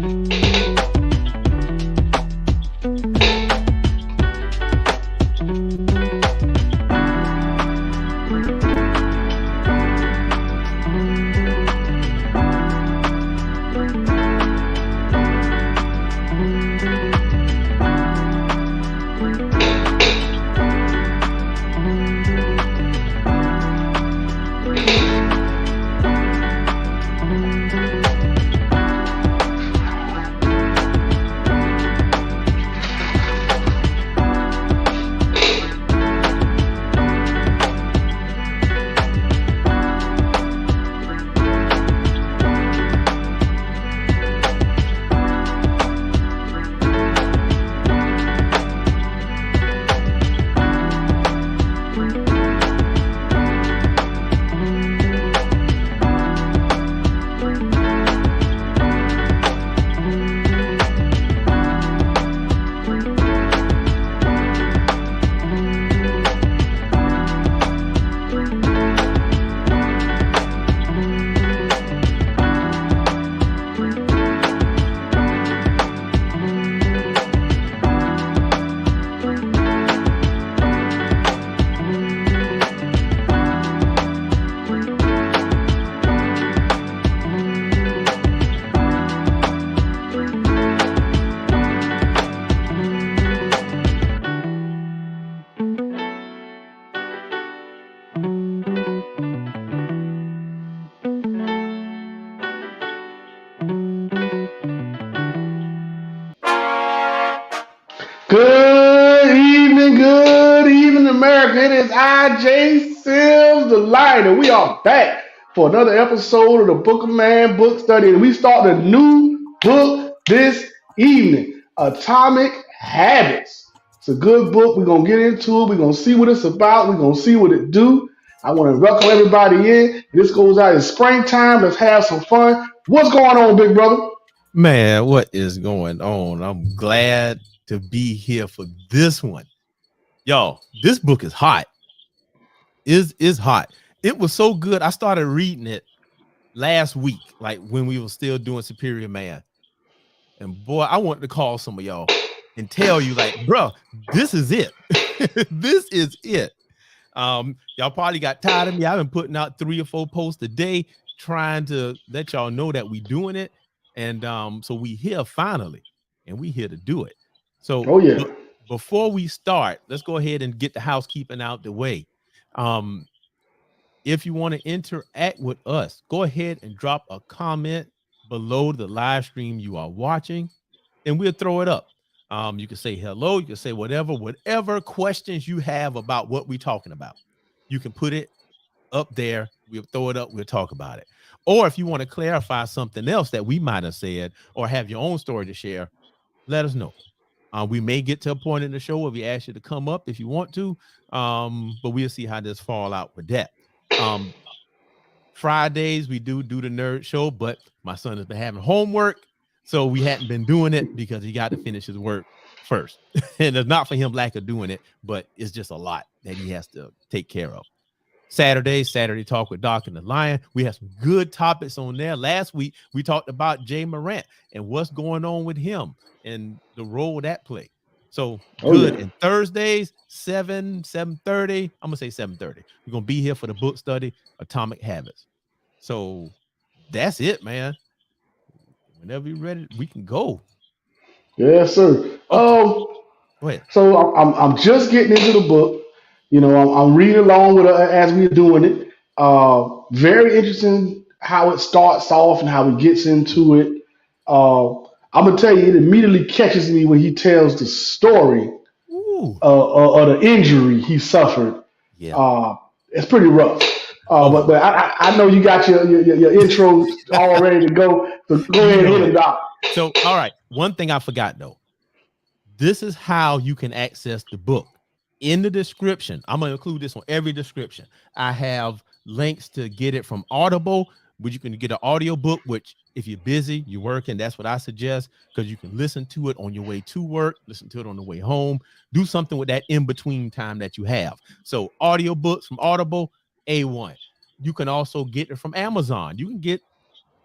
Good evening, America. It is I, Sims the Light, and we are back for another episode of the Book of Man book study. And we start a new book this evening, Atomic Habits. It's a good book. We're gonna get into it. We're gonna see what it's about. We're gonna see what it do. I want to welcome everybody in. This goes out in springtime. Let's have some fun. What's going on, big brother? Man, what is going on? I'm glad to be here for this one. Y'all, this book is hot. Is hot. It was so good. I started reading it last week, like when we were still doing Superior Man. And boy, I wanted to call some of y'all and tell you, like, bro, this is it. This is it. Y'all probably got tired of me. I've been putting out 3 or 4 posts a day, trying to let y'all know that we doing it. And so we here finally, and we here to do it. So before we start, let's go ahead and get the housekeeping out the way. If you want to interact with us, go ahead and drop a comment below the live stream you are watching, and we'll throw it up. You can say hello, you can say whatever questions you have about what we're talking about. You can put it up there. We'll throw it up. We'll talk about it. Or if you want to clarify something else that we might have said or have your own story to share, let us know. We may get to a point in the show where we ask you to come up if you want to, but we'll see how this fall out with that. Fridays, we do the nerd show, but my son has been having homework, so we hadn't been doing it because he got to finish his work first. And it's not for him lack of doing it, but it's just a lot that he has to take care of. Saturday Talk with Doc and the Lion. We have some good topics on there. Last week, we talked about Jay Morant and what's going on with him and the role that play. So good. And Thursdays, 7:30. I'm going to say 7:30. We're going to be here for the book study, Atomic Habits. So that's it, man. Whenever you're ready, we can go. Yes, sir. Go ahead. So I'm just getting into the book. You know, I'm reading along with as we're doing it. Very interesting how it starts off and how he gets into it. I'm gonna tell you, it immediately catches me when he tells the story of the injury he suffered. Yeah, it's pretty rough. But I know you got your intro all ready to go. So go ahead and hit it, Doc. So, all right. One thing I forgot though. This is how you can access the book. In the description, I'm going to include this on every description. I have links to get it from Audible, which you can get an audio book, which if you're busy, you're working, that's what I suggest, because you can listen to it on your way to work, listen to it on the way home, do something with that in-between time that you have. So audio books from Audible, A1. You can also get it from Amazon. You can get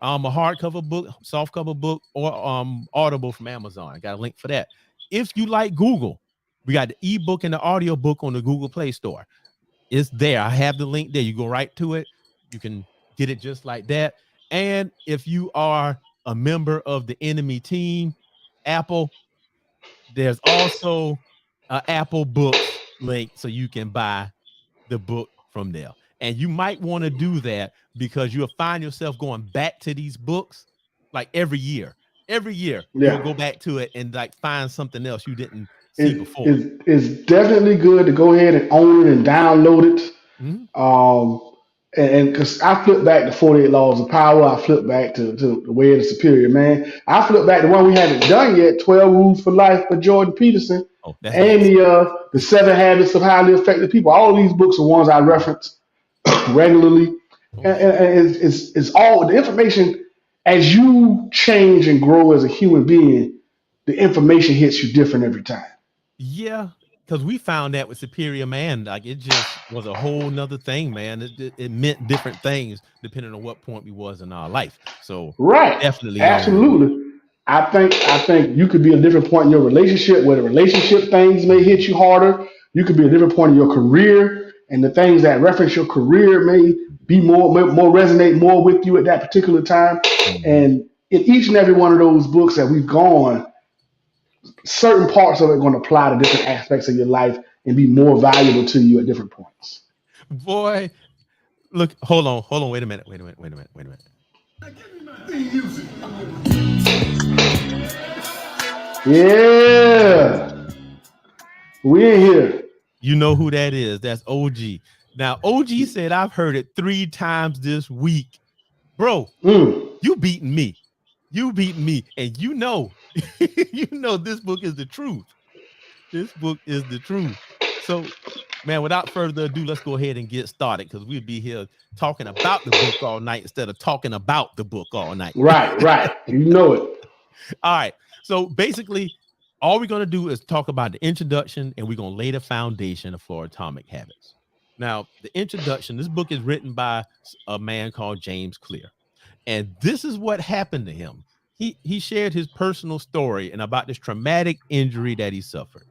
A hardcover book, softcover book, or Audible from Amazon. I got a link for that. If you like Google, we got the ebook and the audio book on the Google Play Store. It's there. I have the link there. You go right to it. You can get it just like that. And if you are a member of the enemy team, Apple, there's also an Apple Books link so you can buy the book from there. And you might want to do that because you'll find yourself going back to these books like every year. Every year you'll Yeah. go back to it and like find something else you didn't see before. It's definitely good to go ahead and own it and download it. Mhm. And because I flip back to 48 Laws of Power, I flip back to The Way of the Superior Man. I flip back to one we haven't done yet, 12 Rules for Life by Jordan Peterson, Oh, that's and next. the Seven Habits of Highly Effective People. All of these books are ones I reference regularly, Oh, and it's all the information as you change and grow as a human being. The information hits you different every time. yeah, because we found that with Superior Man, like it just was a whole nother thing, man. It meant different things depending on what point we was in our life. So Right. definitely Absolutely. I think you could be at a different point in your relationship where the relationship things may hit you harder. You could be at a different point in your career, and the things that reference your career may be more resonate more with you at that particular time. Mhm. And in each and every one of those books that we've gone, certain parts of it are going to apply to different aspects of your life and be more valuable to you at different points. Boy, look, hold on, wait a minute. Yeah, we in here. You know who that is? That's OG. Now, OG said I've heard it 3 times this week, bro. Mm. You beating me. You beating me, and you know, you know this book is the truth. This book is the truth. So, man, without further ado, let's go ahead and get started because we'd be here talking about the book all night instead of talking about the book all night. Right, right. You know it. All right. So basically, all we're going to do is talk about the introduction and we're going to lay the foundation for Atomic Habits. Now, the introduction, this book is written by a man called James Clear. And this is what happened to him. He shared his personal story and about this traumatic injury that he suffered.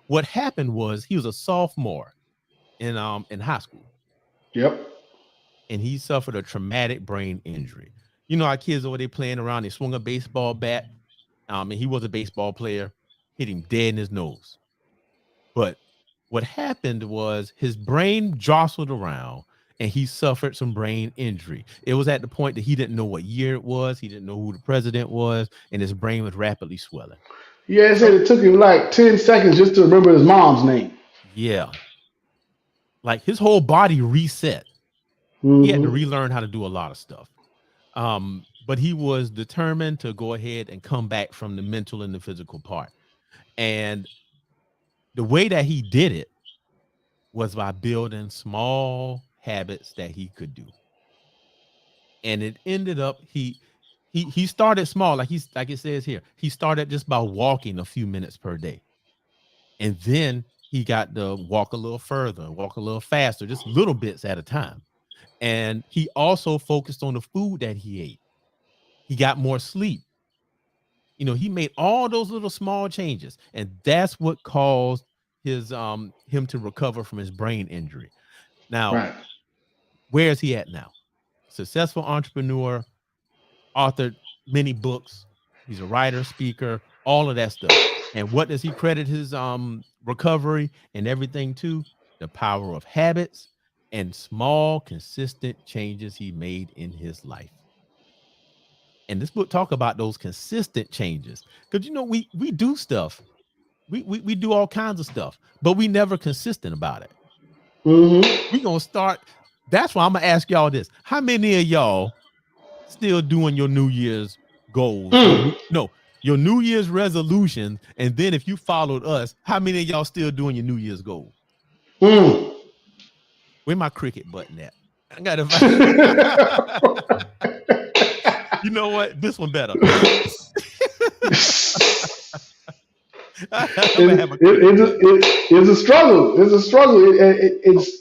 What happened was he was a sophomore in high school Yep. and he suffered a traumatic brain injury. You know, our kids over there playing around, they swung a baseball bat. And he was a baseball player, hit him dead in his nose. But what happened was his brain jostled around and he suffered some brain injury. It was at the point that he didn't know what year it was. He didn't know who the president was, and his brain was rapidly swelling. Yeah, it said So, it took him like 10 seconds just to remember his mom's name. yeah, like his whole body reset. He had to Hmm. relearn how to do a lot of stuff. But he was determined to go ahead and come back from the mental and the physical part. And the way that he did it was by building small habits that he could do. And it ended up he started small, like it says here. He started just by walking a few minutes per day. And then he got to walk a little further, walk a little faster, just little bits at a time. And he also focused on the food that he ate. He got more sleep. You know, he made all those little small changes, and that's what caused his him to recover from his brain injury. Now, Right. where is he at now? Successful entrepreneur, authored many books. He's a writer, speaker, all of that stuff. And what does he credit his recovery and everything to? The power of habits and small, consistent changes he made in his life. And this book talk about those consistent changes because you know we do stuff, we do all kinds of stuff, but we never consistent about it. Hmm. We gonna start. That's why I'm gonna ask y'all this: how many of y'all still doing your New Year's goals? Mm. No, your New Year's resolutions, and then if you followed us, how many of y'all still doing your New Year's goal? Mm. Where my cricket button at? I gotta. You know what? This one better. I'm gonna have a cricket button. It's a struggle. It's a struggle. It's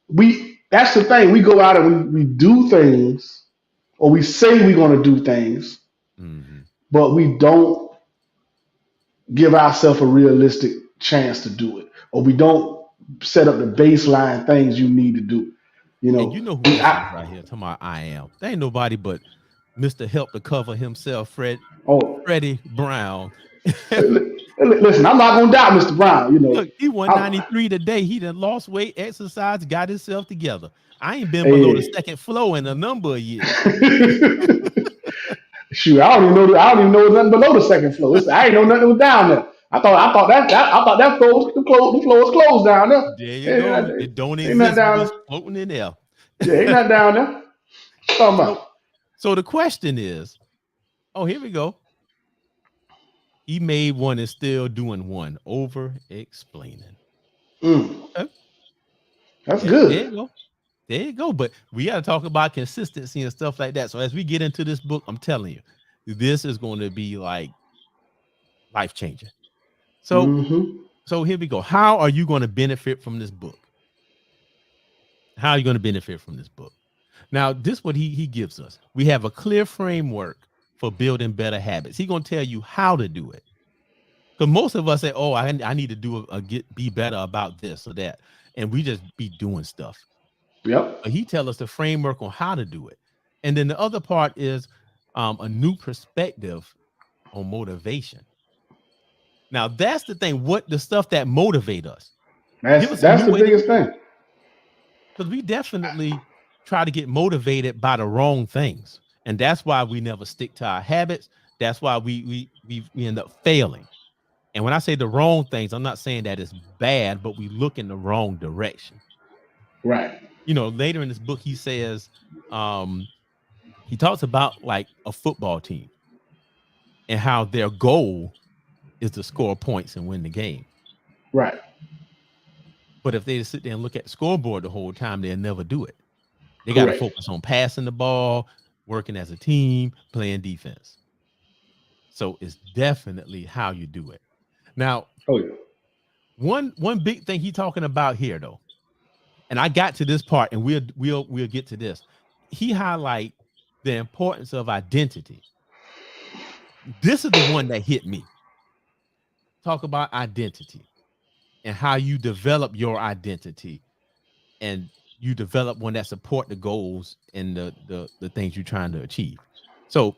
we. That's the thing. We go out and we do things or we say we're going to do things, but we don't give ourselves a realistic chance to do it, or we don't set up the baseline things you need to do. And you know who this is right here? Talking about I am. There ain't nobody but Mr. Help to Cover himself, Freddie Brown. Listen, I'm not gonna doubt Mr. Brown. Look, he won 93 today. He done lost weight, exercised, got himself together. I ain't been below the second floor in a number of years. Shoot, I don't even know nothing below the second floor. I ain't know nothing was down there. I thought that floor was closed down there. There you go. It don't exist. It's floating in there. Yeah, ain't nothing down there. Talking about. So the question is, here we go. He made one and still doing one. Over explaining. Okay. That's good. There you go. But we got to talk about consistency and stuff like that. So as we get into this book, I'm telling you, this is going to be like life changing. So, so here we go. How are you going to benefit from this book? How are you going to benefit from this book? Now, this is what he gives us. We have a clear framework for building better habits. He's going to tell you how to do it. Because most of us say, I need to be better about this or that. And we just be doing stuff. Yep. But he tells us the framework on how to do it. And then the other part is a new perspective on motivation. Now, that's the thing. What the stuff that motivate us. That's the biggest thing. Because we definitely try to get motivated by the wrong things. And that's why we never stick to our habits. That's why we end up failing. And when I say the wrong things, I'm not saying that it's bad, but we look in the wrong direction. Right. Later in this book, he says, he talks about like a football team and how their goal is to score points and win the game. Right. But if they just sit there and look at the scoreboard the whole time, they'll never do it. They got to focus on passing the ball, working as a team, playing defense. So it's definitely how you do it. Now, one big thing he's talking about here, though, and I got to this part, and we'll get to this. He highlight the importance of identity. This is the one that hit me. Talk about identity and how you develop your identity, and you develop one that support the goals and the things you're trying to achieve. So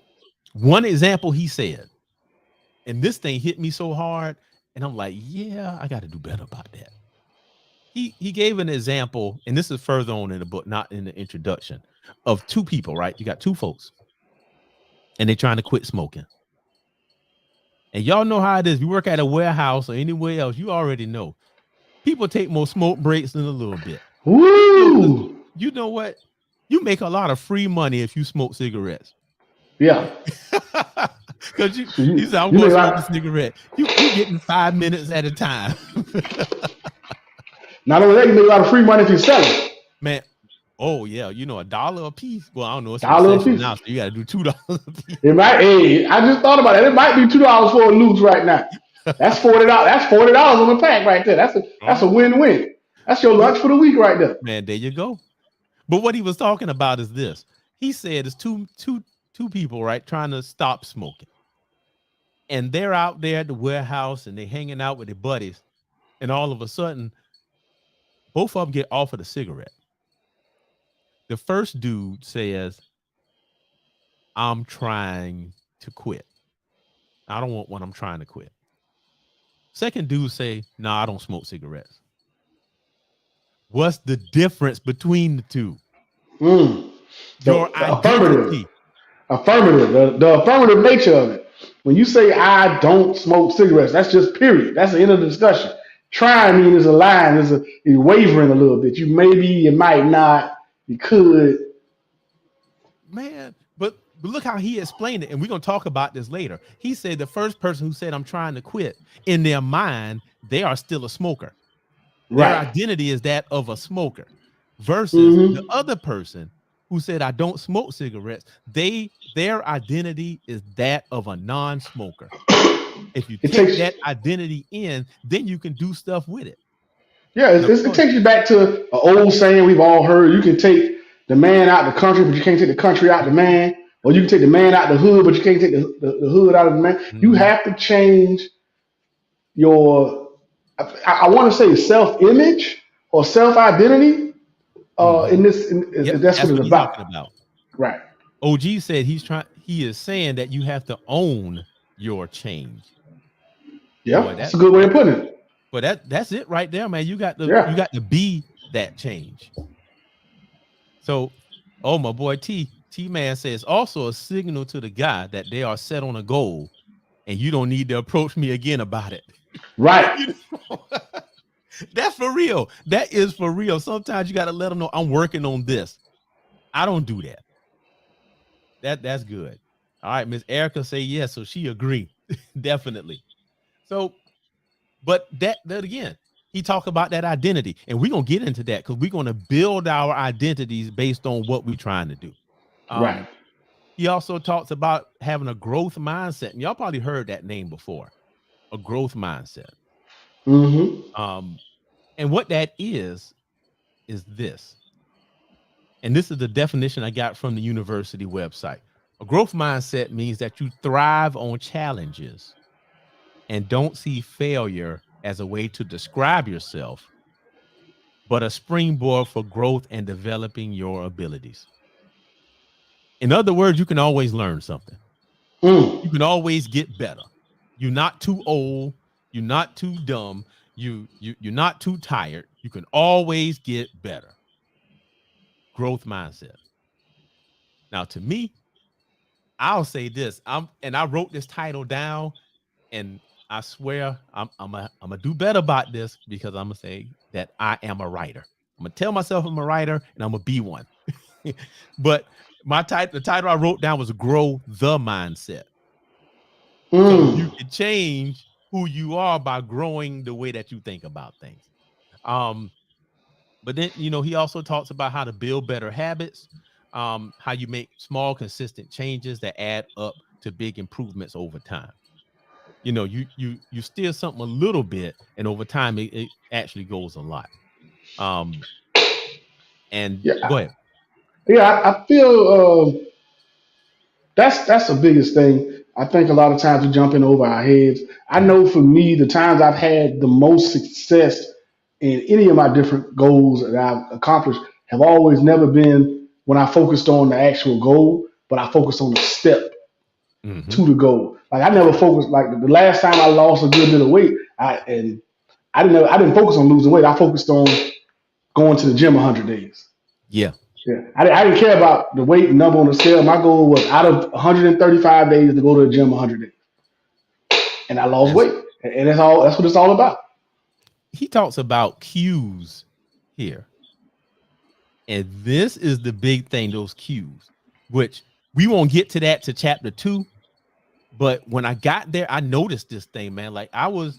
one example he said, and this thing hit me so hard, and I'm like, yeah, I got to do better about that. He gave an example, and this is further on in the book, not in the introduction, of two people, right? You got two folks, and they're trying to quit smoking. And y'all know how it is. You work at a warehouse or anywhere else, you already know. People take more smoke breaks than a little bit. Woo! You know what? You make a lot of free money if you smoke cigarettes. Yeah. Because you say, I'm going to smoke a cigarette. You getting 5 minutes at a time. Not only that, you make a lot of free money if you sell it. Man, $1 a piece. Well, I don't know. It's $1 a piece. Now, so you got to do $2 a piece. It might. Hey, I just thought about it. It might be $2 for a loose right now. That's $40. That's $40 on the pack right there. That's a win-win. That's your lunch for the week right there. Man, there you go. But what he was talking about is this. He said it's two people, right, trying to stop smoking. And they're out there at the warehouse and they're hanging out with their buddies. And all of a sudden, both of them get offered a cigarette. The first dude says, I'm trying to quit. I don't want one. I'm trying to quit. Second dude say, no, I don't smoke cigarettes. What's the difference between the two? Your identity. Affirmative. The affirmative nature of it. When you say I don't smoke cigarettes, that's just period. That's the end of the discussion. Trying means is a line, is wavering a little bit. You maybe, you might not, you could. Man, but look how he explained it, and we're gonna talk about this later. He said the first person who said I'm trying to quit, in their mind, they are still a smoker. Their identity is that of a smoker, versus the other person who said I don't smoke cigarettes. Their identity is that of a non-smoker. If you take that identity in, then you can do stuff with it. Yeah, it takes you back to an old saying we've all heard. You can take the man out the country, but you can't take the country out the man. Or you can take the man out the hood, but you can't take the hood out of the man. You Mhm. have to change your, I want to say self image or self identity. Mhm. Yep, That's what that's it's what he's about. talking about. Right. OG said he is saying that you have to own your change. Yeah. Boy, That's a good way of putting it. that's it right there, man. You Yeah. got to be that change. So, oh, my boy T Man says also a signal to the guy that they are set on a goal and you don't need to approach me again about it. Right. You know? That's for real. That is for real. Sometimes you got to let them know I'm working on this. I don't do that. That's good. All right, Miss Erica say yes, so she agree. Definitely. So, but that again, he talked about that identity, and we're gonna get into that because we're gonna build our identities based on what we're trying to do. Right. Um, he also talks about having a growth mindset, and y'all probably heard that name before, a growth mindset. Mm-hmm. Um, and what that is this, and this is the definition I got from the university website. A growth mindset means that you thrive on challenges and don't see failure as a way to describe yourself, but a springboard for growth and developing your abilities. In other words, you can always learn something. You Mm. can always get better. You're not too old. You're not too dumb. You're not too tired. You can always get better. Growth mindset. Now, to me, I'll say this. I wrote this title down, and I swear I'm gonna do better about this because I'm gonna say that I am a writer. I'm gonna tell myself I'm a writer, and I'm gonna be one. But the title I wrote down was "Grow the Mindset." So you Mm. can change who you are by growing the way that you think about things. Um, but then he also talks about how to build better habits, how you make small, consistent changes that add up to big improvements over time. You steer something a little bit, and over time it actually goes a lot. Um, and go Yeah. ahead. I feel that's the biggest thing. I think a lot of times we jump in over our heads. I Mhm. know for me, the times I've had the most success in any of my different goals that I've accomplished have always never been when I focused on the actual goal, but I focused on the step Mhm. to the goal. Like I Yeah. never focused. Like the last time I lost a good bit of weight, I didn't focus on losing weight. I focused on going to the gym 100 days. Yeah. Yeah, I didn't care about the weight number on the scale. My goal was out of 135 days to go to the gym 100 days, and I lost That's weight, and that's all. That's what it's all about. he talks about cues here. And this is the big thing, those cues, which we won't get to that to chapter 2. But when I got there, I noticed this thing, man. Like I'm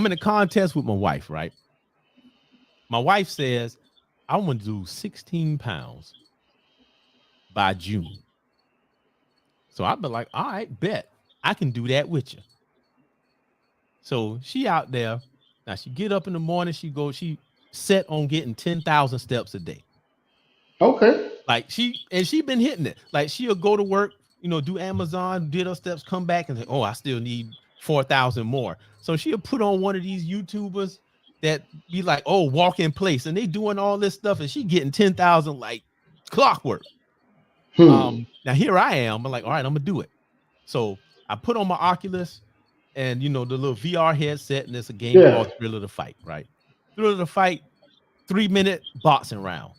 in a contest with my wife, right? My wife says, I want to do 16 pounds by June. So I've been like, all right, bet I can do that with you. So she out there. Now she get up in the morning, she set on getting 10,000 steps a day. Okay. Like she been hitting it. Like she'll go to work, do Amazon, did her steps, come back and say, oh, I still need 4,000 more. So she'll put on one of these YouTubers that be like, oh, walk in place, and they doing all this stuff, and she getting 10,000 like clockwork. Hmm. Now here I am. I'm like, all right, I'm gonna do it. So I put on my Oculus and the little VR headset, and it's a game Yeah. called Thrill of the Fight, right? Thrill of the Fight, 3-minute boxing round.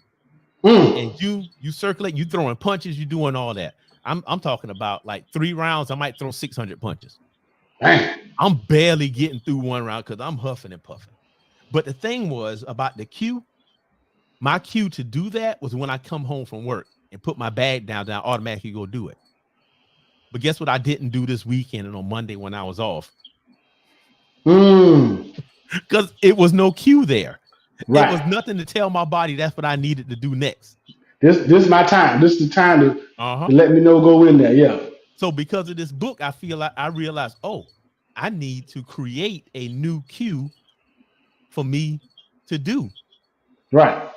And Hmm. you circulate, you throwing punches, you doing all that. I'm talking about like 3 rounds, I might throw 600 punches. Dang. I'm barely getting through one round because I'm huffing and puffing. But the thing was about the cue, my cue to do that was when I come home from work and put my bag down, then I automatically go do it. But guess what I didn't do this weekend and on Monday when I was off? Hmm. Because it was no cue there. It was Right. nothing to tell my body that's what I needed to do next. This is my time. This is the time Uh-huh. to let me know go in there. Yeah. So because of this book, I feel like I realized, oh, I need to create a new cue for me to do. Right.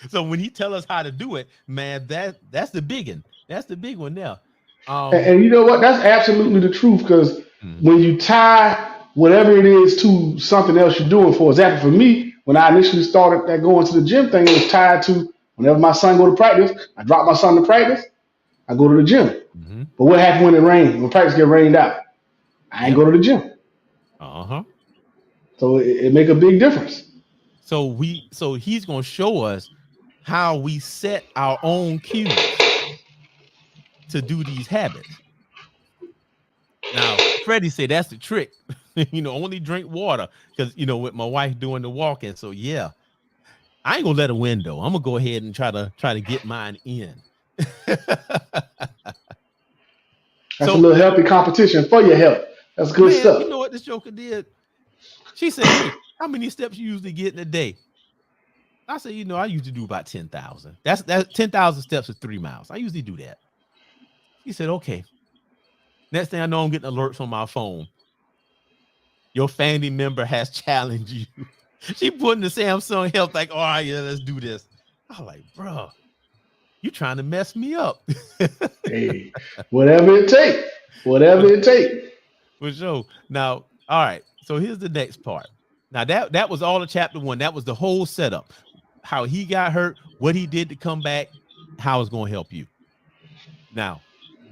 So when he tell us how to do it, man, that's the big one. That's the big one now. And you know what? That's absolutely the truth because Mhm, when you tie whatever it is to something else you're doing, for example, for me, when I initially started that going to the gym thing, it was tied to whenever my son go to practice, I drop my son to practice, I go to the gym. mhm. But what happens when it rains? When practice get rained out, I ain't Yep. go to the gym. Uh-huh. So it make a big difference. So he's gonna show us how we set our own cues to do these habits. Now, Freddie said that's the trick. Only drink water because with my wife doing the walking. So yeah, I ain't gonna let her win though. I'm gonna go ahead and try to get mine in. That's a So, little healthy competition for your health. That's good man, you stuff. know what this joker did? She said, "Hey, how many steps you usually get in a day?" I said, I usually do about 10,000. That 10,000 steps is 3 miles. I usually do that. She said, okay. Next thing I know, I'm getting alerts on my phone. Your family member has challenged you. She putting the Samsung Health like, all right, yeah, let's do this. I was like, bro, you trying to mess me up. Hey, whatever it takes. Whatever for, it takes. for sure. Now, all right. So here's the next part. Now that was all of chapter 1. That was the whole setup. How he got hurt, what he did to come back, how it's going to help you. Now,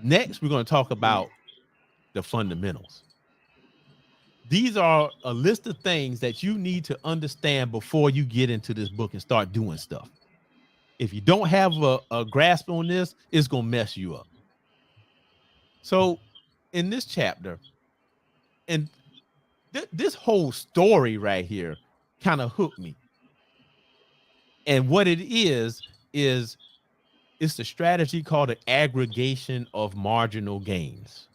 next we're going to talk about the fundamentals. These are a list of things that you need to understand before you get into this book and start doing stuff. If you don't have a grasp on this, it's going to mess you up. So, in this chapter, and this whole story right here kind of hooked me. And what it is it's the strategy called the aggregation of marginal gains.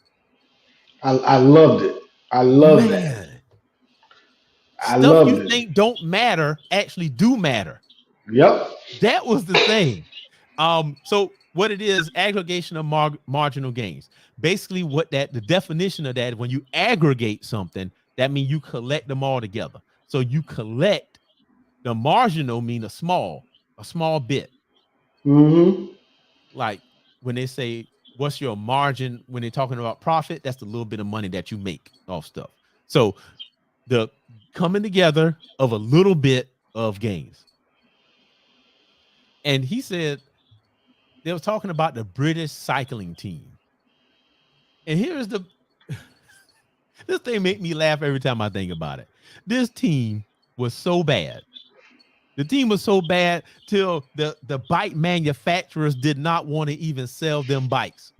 I loved it. I love that. Man, I stuff you loved it. think don't matter actually do matter. Yep. That was the thing. So what it is, aggregation of marginal gains. Basically, what the definition of that, when you aggregate something, that means you collect them all together. So you collect the marginal mean a small bit. Mm-hmm. Like when they say, what's your margin when they're talking about profit? That's the little bit of money that you make off stuff. So the coming together of a little bit of gains. And he said they was talking about the British cycling team. And here's this thing make me laugh every time I think about it. This team was so bad. The team was so bad till the bike manufacturers did not want to even sell them bikes.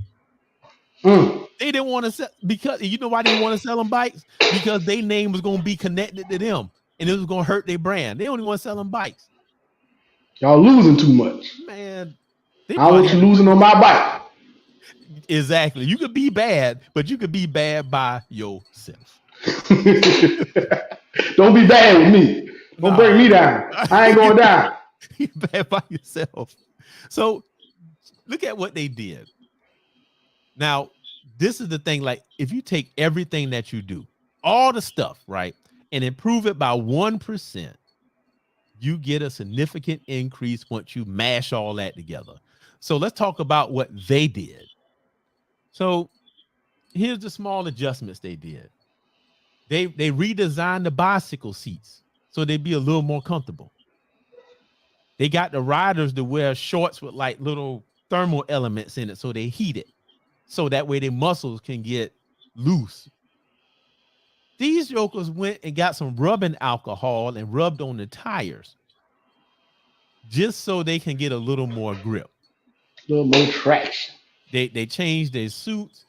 Mm. They didn't want to sell because you know why they didn't want to sell them bikes? Because their name was going to be connected to them and it was going to hurt their brand. They only want to sell them bikes. Y'all losing too much. Man, they I don't probably want you had losing on my bike. exactly. You could be bad, but you could be bad by yourself. Don't be bad with me. Don't bring Nah, me down. I ain't going down. you bad by yourself. So look at what they did. Now, this is the thing. Like, if you take everything that you do, all the stuff, right, and improve it by 1%, you get a significant increase once you mash all that together. So let's talk about what they did. So here's the small adjustments they did. They redesigned the bicycle seats so they'd be a little more comfortable. They got the riders to wear shorts with like little thermal elements in it so they heat it. So that way their muscles can get loose. These jokers went and got some rubbing alcohol and rubbed on the tires just so they can get a little more grip. A little more traction. They changed their suits.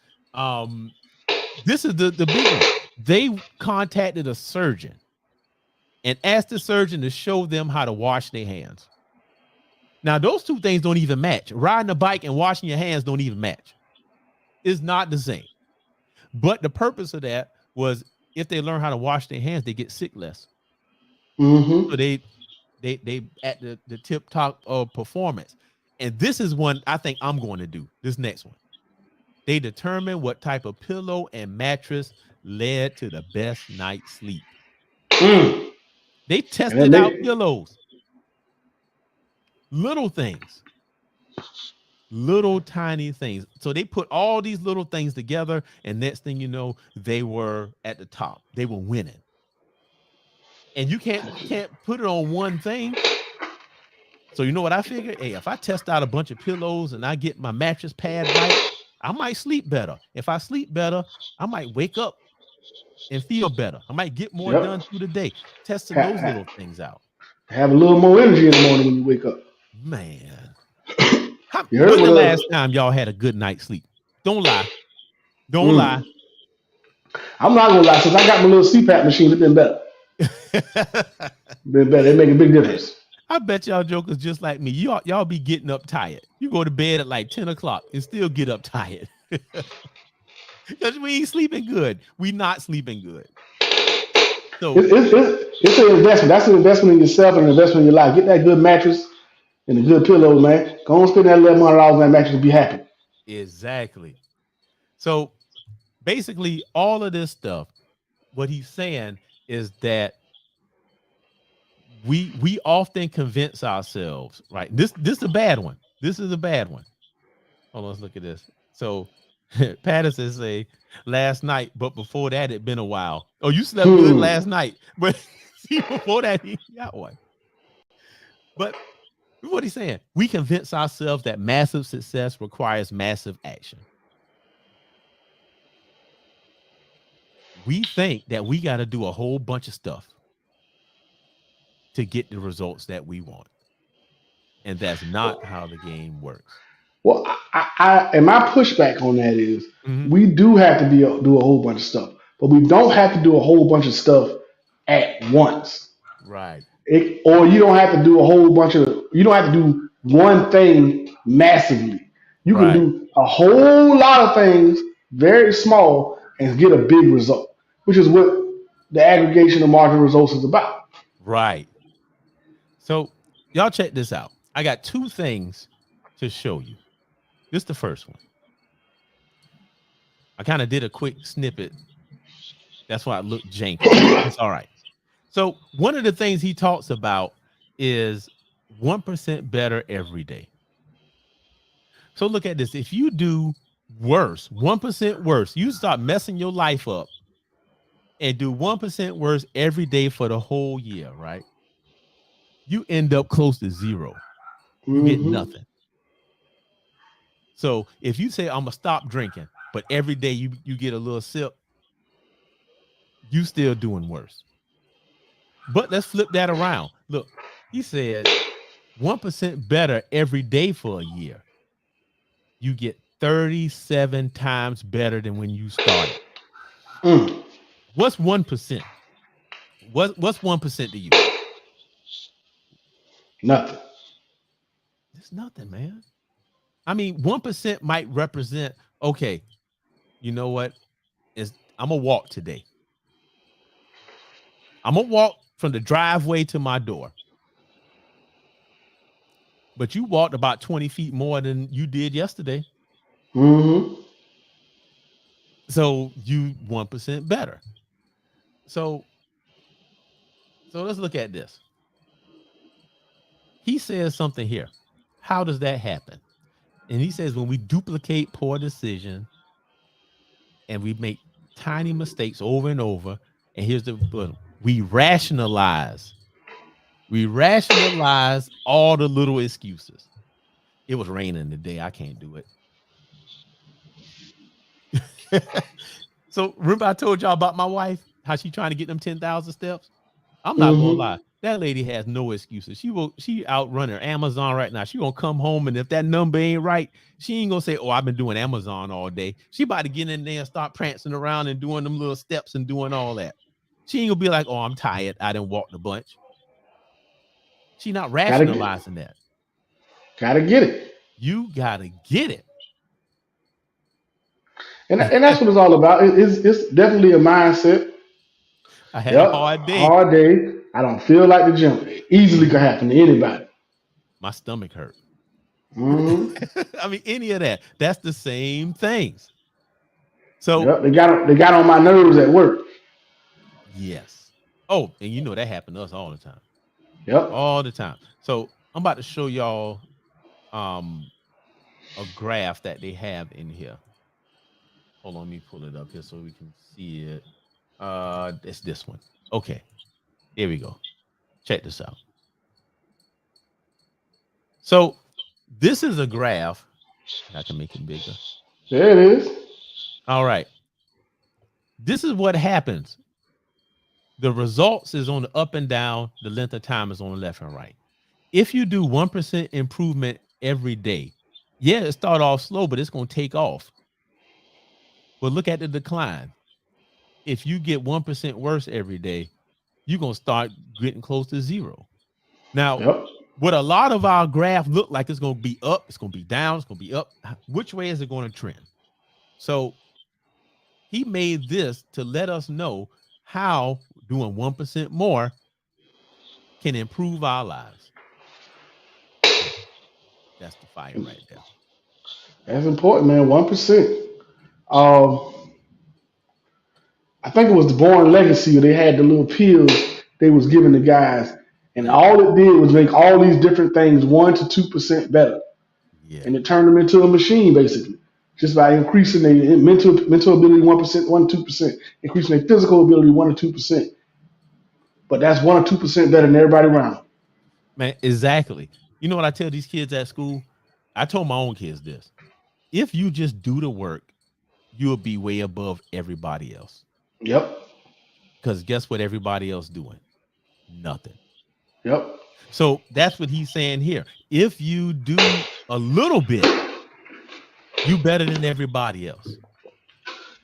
This is the big one. They contacted a surgeon and asked the surgeon to show them how to wash their hands. Now, those two things don't even match. Riding a bike and washing your hands don't even match. It's not the same. But the purpose of that was if they learn how to wash their hands, they get sick less. Mm-hmm. So they at the tip top of performance. And this is one I think I'm going to do. This next one. They determine what type of pillow and mattress led to the best night's sleep. Mm. They And that tested out make pillows. Little things, little tiny things. So they put all these little things together, and next thing you know, they were at the top. They were winning. And you can't put it on one thing. So you know what I figured? Hey, if I test out a bunch of pillows and I get my mattress pad right, I might sleep better. If I sleep better, I might wake up and feel better. I might get more Yep. done through the day. Testing Ha- those ha- little things out. have a little more energy in the morning when you wake up. Man, You heard when what? the last time y'all had a good night's sleep? Don't lie. Don't lie. Mm. I'm not gonna lie. Since I got my little CPAP machine, it's been better. Been better. It make a big Man, difference. I bet y'all jokers just like me. Y'all be getting up tired. You go to bed at like 10 o'clock and still get up tired. Because we ain't sleeping good. We not sleeping good. So It's an investment. That's an investment in yourself and an investment in your life. Get that good mattress and a good pillow, man. Go and spend that $1,100 on that mattress and be happy. exactly. So basically, all of this stuff, what he's saying is that we often convince ourselves, right? This is a bad one. This is a bad one. Hold on, let's look at this. So Patterson say last night, but before that it'd been a while. Oh, you slept good Hmm. last night, but see before that he got one. But what he's saying, we convince ourselves that massive success requires massive action. We think that we got to do a whole bunch of stuff to get the results that we want. And that's not how the game works. Well, and my pushback on that is Mhm. we do have to do a whole bunch of stuff, but we don't have to do a whole bunch of stuff at once. Right. Or you don't have to do a whole bunch of, you don't have to do one thing massively. You can Right. do a whole lot of things very small and get a big result, which is what the aggregation of market results is about. Right. So y'all check this out. I got two things to show you. This is the first one. I kind of did a quick snippet. That's why it looked janky, but it's all right. So one of the things he talks about is 1% better every day. So look at this. If you do worse, 1% worse, you start messing your life up and do 1% worse every day for the whole year, right? You end up close to zero. You get Hmm. nothing. So if you say I'm gonna stop drinking, but every day you get a little sip, you still doing worse. But let's flip that around. Look, he said 1% better every day for a year. You get 37 times better than when you started. Mm, What's 1%? What's 1% to you? nothing. It's nothing, man. I mean, 1% might represent, okay, you know what? I'm gonna walk today. I'm gonna walk from the driveway to my door. But you walked about 20 feet more than you did yesterday. Hmm. So you 1% better. So so let's look at this. He says something here. How does that happen? And he says when we duplicate poor decision and we make tiny mistakes over and over, and here's the we rationalize. We rationalize all the little excuses. It was raining today. I can't do it. So remember I told y'all about my wife, how she trying to get them 10,000 steps? I'm not gonna Hmm. lie. That lady has no excuses. She outrun her Amazon right now. She gonna come home, and if that number ain't right, she ain't gonna say, "Oh, I've been doing Amazon all day." She about to get in there and start prancing around and doing them little steps and doing all that. She ain't gonna be like, "Oh, I'm tired. I didn't walk the bunch." She not Gotta get, rationalizing that. gotta get it, You gotta get it. and that's what it's all about. It's definitely a mindset. I had a Yep, hard day. hard day. I don't feel like the gym. It easily could happen to anybody. My stomach hurt. Hmm. I mean, any of that. That's the same things. So Yep, they got on my nerves at work. yes. Oh, and you know that happened to us all the time. Yep. All the time. So I'm about to show y'all a graph that they have in here. Hold on, let me pull it up here so we can see it. It's this one. Okay, here we go. Check this out. So this is a graph. I can make it bigger. There it is. All right. This is what happens. The results is on the up and down. The length of time is on the left and right. If you do 1% improvement every day, yeah, it start off slow, but it's going to take off. But look at the decline. If you get 1% worse every day, you're going to start getting close to zero. Now, Yep. what a lot of our graph look like, it's going to be up, it's going to be down, it's going to be up. Which way is it going to trend? So he made this to let us know how doing 1% more can improve our lives. Yeah, that's the fire right there. That's important, man. 1%. Um, I think it was the Born Legacy. They had the little pills they was giving the guys, and Yep. all it did was make all these different things 1 to 2% better, Yeah. and it turned them into a machine basically, just by increasing their mental ability 1%, 1 to 2%, increasing their physical ability 1 to 2%. But that's 1 or 2% better than everybody around. Man, exactly. You know what I tell these kids at school? I told my own kids this. If you just do the work, you'll be way above everybody else. Yep. Because guess what everybody else doing? Nothing. Yep. So that's what he's saying here. If you do a little bit, you better than everybody else.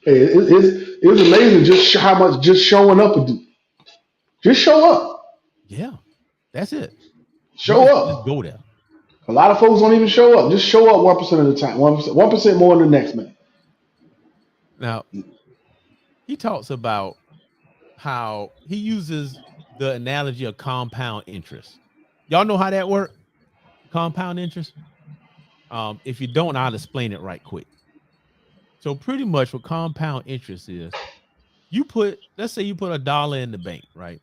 Hey, it's amazing just how much just showing up would do. Just show up. Yeah, that's it. You Show just up. go there. A lot of folks don't even show up. Just show up 1% of the time. 1% more than the next man. Now, he talks about how he uses the analogy of compound interest. Y'all know how that works? Compound interest? If you don't, I'll explain it right quick. So pretty much what compound interest is, let's say you put $1 in the bank, right?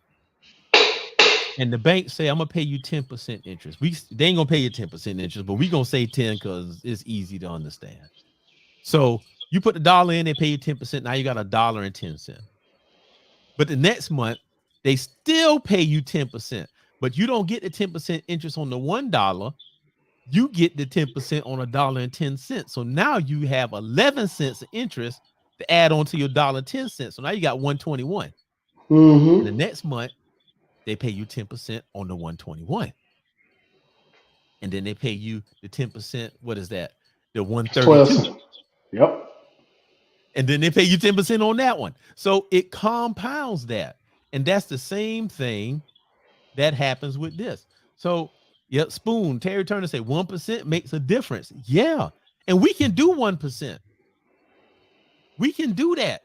And the bank say, I'm gonna pay you 10% interest. They ain't gonna pay you 10% interest, but we gonna say 10 because it's easy to understand. So you put $1 in, they pay you 10%. Now you got $1.10. But the next month, they still pay you 10%, but you don't get the 10% interest on the $1. You get the 10% on $1.10. So now you have 11 cents of interest to add on to your $1.10. So now you got 121. And the Mm-hmm. next month, they pay you 10% on the 121. And then they pay you the 10%. What is that? The It's 12 132. cents. Yep. And then they pay you 10% on that one. So it compounds that. And that's the same thing that happens with this. So, yep, Spoon, Terry Turner say 1% makes a difference. Yeah. And we can do 1%. We can do that.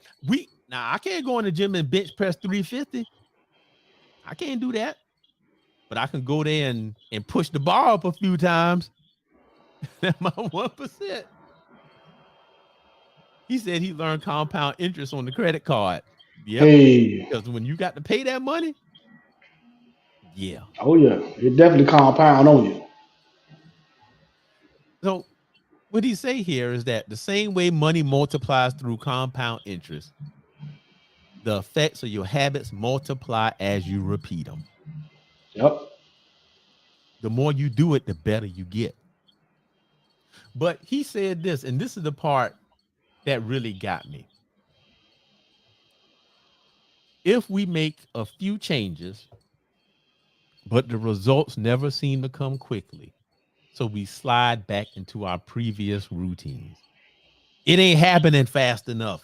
Now I can't go in the gym and bench press 350. I can't do that. But I can go there and push the bar up a few times. That's my 1%. He said he learned compound interest on the credit card. Yep. Hey. Because when you got to pay that money, yeah. Oh yeah. It definitely compound on you. So what he say here is that the same way money multiplies through compound interest, the effects of your habits multiply as you repeat them. Yep. The more you do it, the better you get. But he said this, and this is the part that really got me. If we make a few changes, but the results never seem to come quickly, so we slide back into our previous routines. It ain't happening fast enough.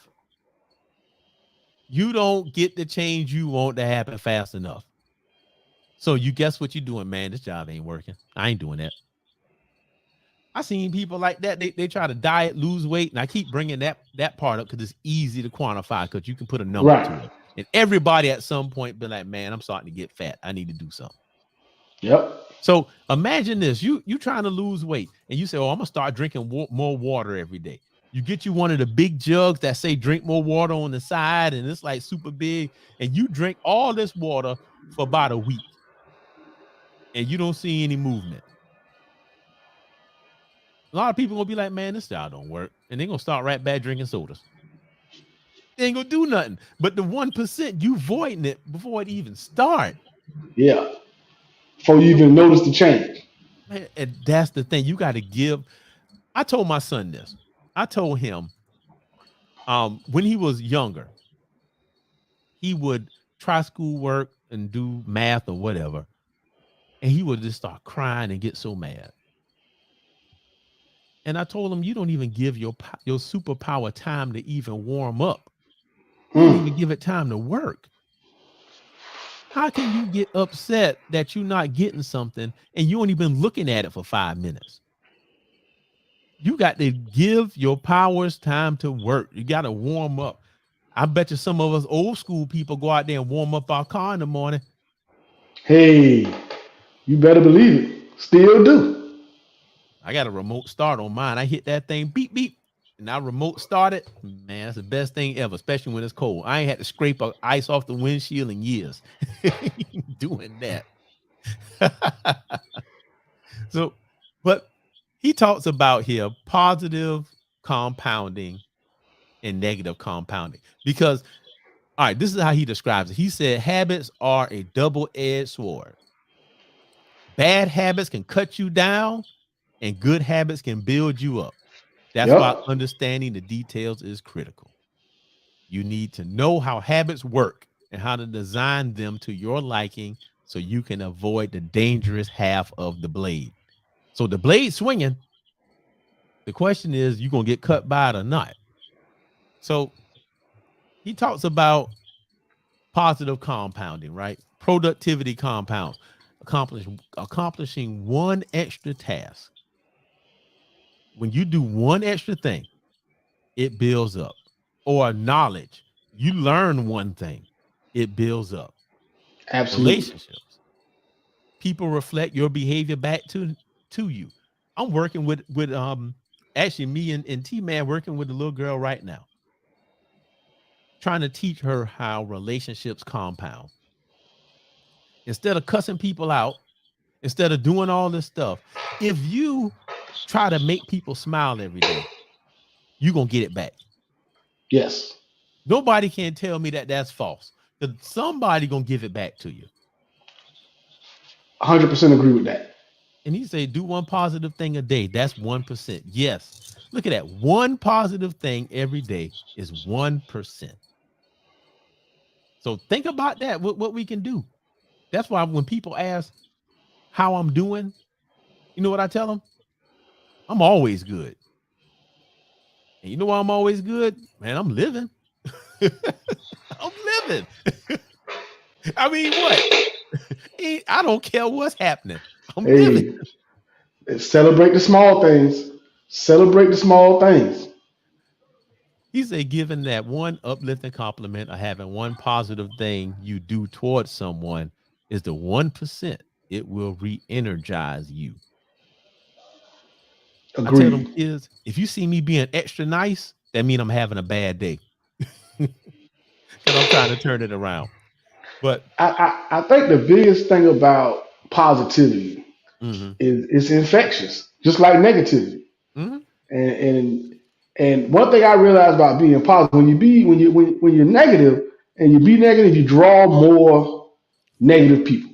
You don't get the change you want to happen fast enough. So you guess what you're doing, man? This job ain't working. I ain't doing that. I seen people like that. They try to diet, lose weight, and I keep bringing that part up because it's easy to quantify because you can put a number Right. to it. And everybody at some point be like, man, I'm starting to get fat. I need to do something. Yep. So imagine this: you trying to lose weight, and you say, "Oh, I'm gonna start drinking more water every day." You get you one of the big jugs that say "drink more water" on the side, and it's like super big, and you drink all this water for about a week, and you don't see any movement. A lot of people gonna be like, man, this style don't work. And they're gonna start right back drinking sodas. They ain't gonna do nothing. But the 1%, you voiding it before it even start. Yeah. Before you even notice the change. Man, and that's the thing. You got to give. I told my son this. I told him when he was younger, he would try schoolwork and do math or whatever, and he would just start crying and get so mad. And I told him, you don't even give your superpower time to even warm up. You don't even Mm. give it time to work. How can you get upset that you're not getting something and you only been looking at it for 5 minutes? You got to give your powers time to work. You got to warm up. I bet you some of us old school people go out there and warm up our car in the morning. Hey, you better believe it. Still do. I got a remote start on mine. I hit that thing, beep, beep, and I remote started. Man, that's the best thing ever, especially when it's cold. I ain't had to scrape ice off the windshield in years doing that. So, but he talks about here positive compounding and negative compounding because, all right, this is how he describes it. He said habits are a double-edged sword. Bad habits can cut you down and good habits can build you up. That's why Yep. understanding the details is critical. You need to know how habits work and how to design them to your liking so you can avoid the dangerous half of the blade. So the blade swinging, the question is, you going to get cut by it or not? So he talks about positive compounding, right? Productivity compounds, accomplishing one extra task. When you do one extra thing, it builds up. Or knowledge, you learn one thing, it builds up. Absolutely. Relationships, people reflect your behavior back to you. I'm working with actually me and T-Man working with a little girl right now, trying to teach her how relationships compound. Instead of cussing people out, instead of doing all this stuff, if you try to make people smile every day, you're going to get it back. Yes. Nobody can tell me that that's false. Because somebody going to give it back to you. 100% agree with that. And he say, do one positive thing a day. That's 1%. Yes. Look at that. One positive thing every day is 1%. So think about that, what we can do. That's why when people ask how I'm doing, you know what I tell them? I'm always good. And you know why I'm always good? Man, I'm living. I'm living. I mean, what? I don't care what's happening. I'm living. Hey, celebrate the small things. Celebrate the small things. He said, giving that one uplifting compliment or having one positive thing you do towards someone is the 1%. It will re-energize you. I tell them Agreed. kids, if you see me being extra nice, that means I'm having a bad day because I'm trying to turn it around. But I think the biggest thing about positivity mhm, is it's infectious, just like negativity. mhm, And and one thing I realized about being positive, when you're negative and you be negative, you draw more negative people.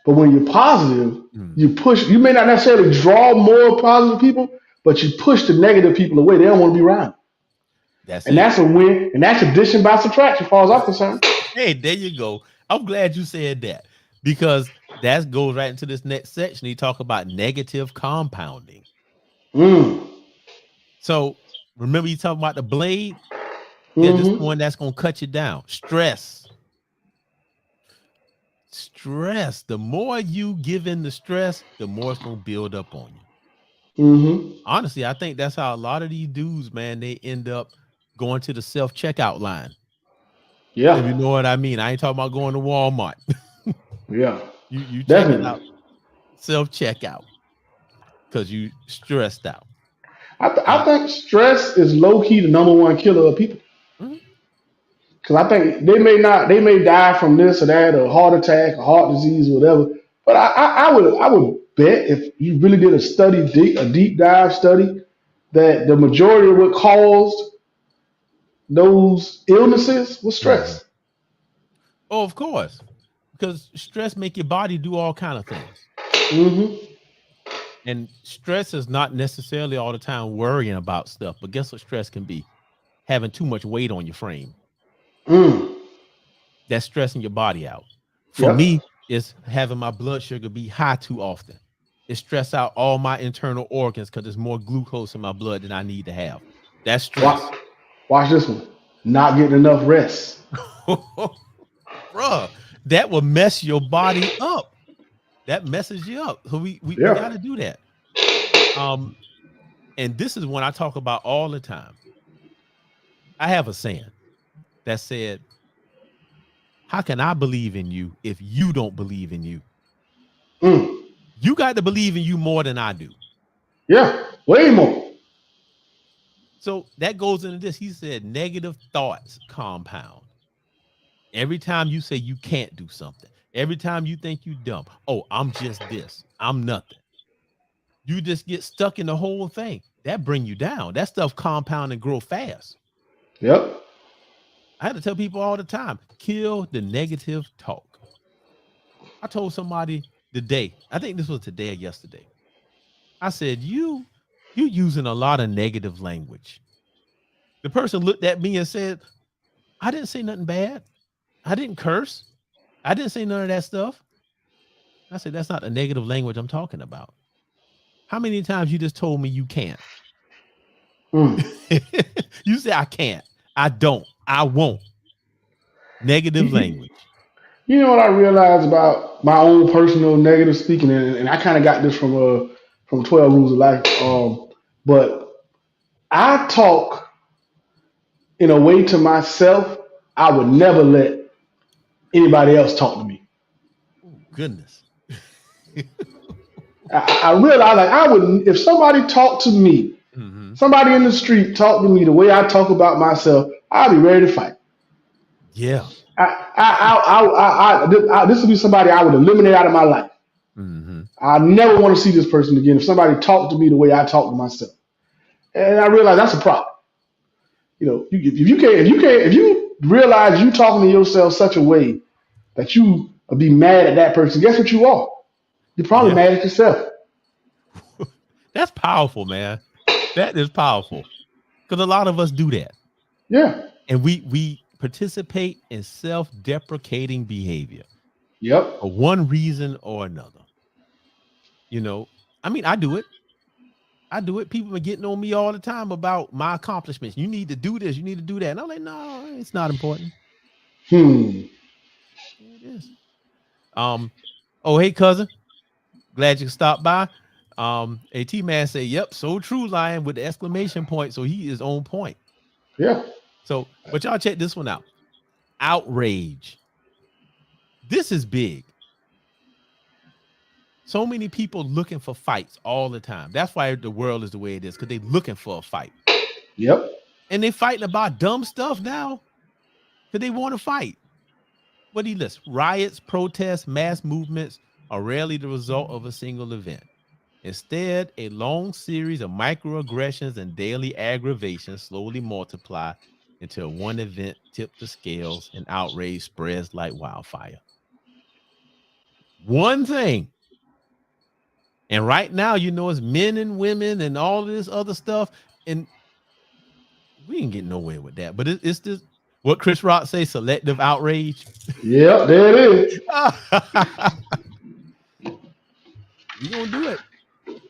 But when you're positive, mhm. you push. You may not necessarily draw more positive people, but you push the negative people away. They don't want to be around. That's And it. that's a win. And that's addition by subtraction, as far as I'm concerned. Hey, there you go. I'm glad you said that because that goes right into this next section. He talk about negative compounding. Mm. So remember you talking about the blade? Yeah, this Mm-hmm. one that's gonna cut you down. Stress. Stress. The more you give in the stress, the more it's gonna build up on you. Mm-hmm. Honestly, I think that's how a lot of these dudes, man, they end up going to the self-checkout line. If you Yeah. know what I mean. I ain't talking about going to Walmart. Yeah. You checking Definitely. out self-checkout because you stressed out. I think stress is low key the number one killer of people. Mhm. Because I think they may die from this or that, or heart attack, or heart disease, or whatever. But I would bet if you really did a deep dive study, that the majority of what caused those illnesses was Mhm. stress. Oh, of course, because stress make your body do all kind of things. Hmm. And stress is not necessarily all the time worrying about stuff, but guess what stress can be? Having too much weight on your frame. Mm. That's stressing your body out. For Yep. me, it's having my blood sugar be high too often. It stress out all my internal organs because there's more glucose in my blood than I need to have. That's stress. Watch, watch this one. Not getting enough rest. Bruh, that will mess your body up. That messes you up. So we got Yeah. to do that. Um, and this is when I talk about all the time. I have a saying that said, how can I believe in you if you don't believe in you? Mm. You got to believe in you more than I do. Yeah. Way more. So that goes into this. He said negative thoughts compound. Every time you say you can't do something, every time you think you dumb, oh, I'm just this, I'm nothing. You just get stuck in the whole thing. That bring you down. That stuff compound and grow fast. Yep. I had to tell people all the time, kill the negative talk. I told somebody today, I think this was today or yesterday. I said, you using a lot of negative language. The person looked at me and said, I didn't say nothing bad. I didn't curse. I didn't say none of that stuff. I said, that's not the negative language I'm talking about. How many times you just told me you can't? Mm. You say, I can't. I don't. I won't. You, Negative you, language. you know what I realized about my own personal negative speaking, and I kind of got this from 12 Rules of Life. But I talk in a way to myself I would never let anybody else talk to me. Oh, goodness. I realize like I would if somebody talked to me, Mm-hmm. somebody in the street talked to me the way I talk about myself, I'd be ready to fight. Yeah. This would be somebody I would eliminate out of my life. Mm-hmm. I never want to see this person again if somebody talked to me the way I talk to myself. And I realize that's a problem. You know, if you realize you talking to yourself such a way that you will be mad at that person, guess what you are? You're probably Yeah. mad at yourself. That's powerful, man. That is powerful. Because a lot of us do that. Yeah. And we participate in self-deprecating behavior Yep. for one reason or another. You know, I mean, I do it. I do it. People are getting on me all the time about my accomplishments. You need to do this. You need to do that. And I'm like, no, it's not important. Hmm. Yeah, it is. Um, oh, hey, cousin. Glad you stopped by. AT man say, yep, so true, Lion, with the exclamation point. So he is on point. Yeah. So, but y'all check this one out. Outrage. This is big. So many people looking for fights all the time. That's why the world is the way it is, because they're looking for a fight. Yep. And they fighting about dumb stuff now because they want to fight. What do you list? Riots, protests, mass movements are rarely the result of a single event. Instead, a long series of microaggressions and daily aggravations slowly multiply until one event tips the scales and outrage spreads like wildfire. One thing. And right now, you know, it's men and women and all of this other stuff. And we ain't getting nowhere with that. But it's just what Chris Rock say, selective outrage. Yep. There it is. We gonna do it.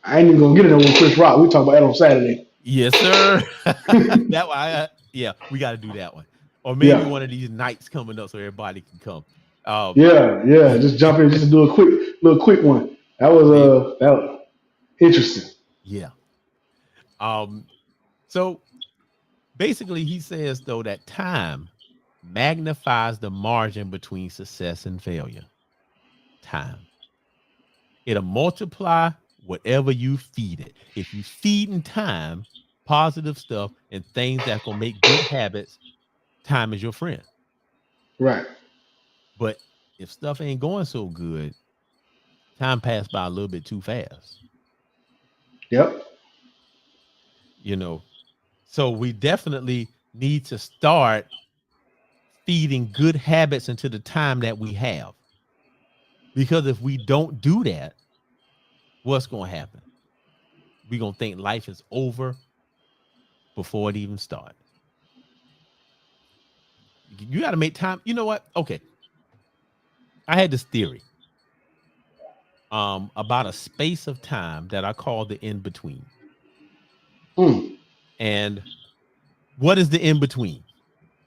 I ain't even gonna get it on Chris Rock. We talk about that on Saturday. Yes, sir. That one, yeah, we got to do that one, or maybe Yeah. one of these nights coming up so everybody can come. Yeah. Yeah. Just jump in just to do a little quick one. Maybe, That was interesting. yeah. Um, so basically, he says though that time magnifies the margin between success and failure. Time. It'll multiply whatever you feed it. If you feed in time positive stuff and things that gonna make good habits, time is your friend. Right. But if stuff ain't going so good, Time passed by a little bit too fast, Yep. you know. So we definitely need to start feeding good habits into the time that we have. Because if we don't do that, what's going to happen? We're going to think life is over before it even starts. You got to make time. You know what? Okay. I had this theory about a space of time that I call the in between. Mm. And what is the in between?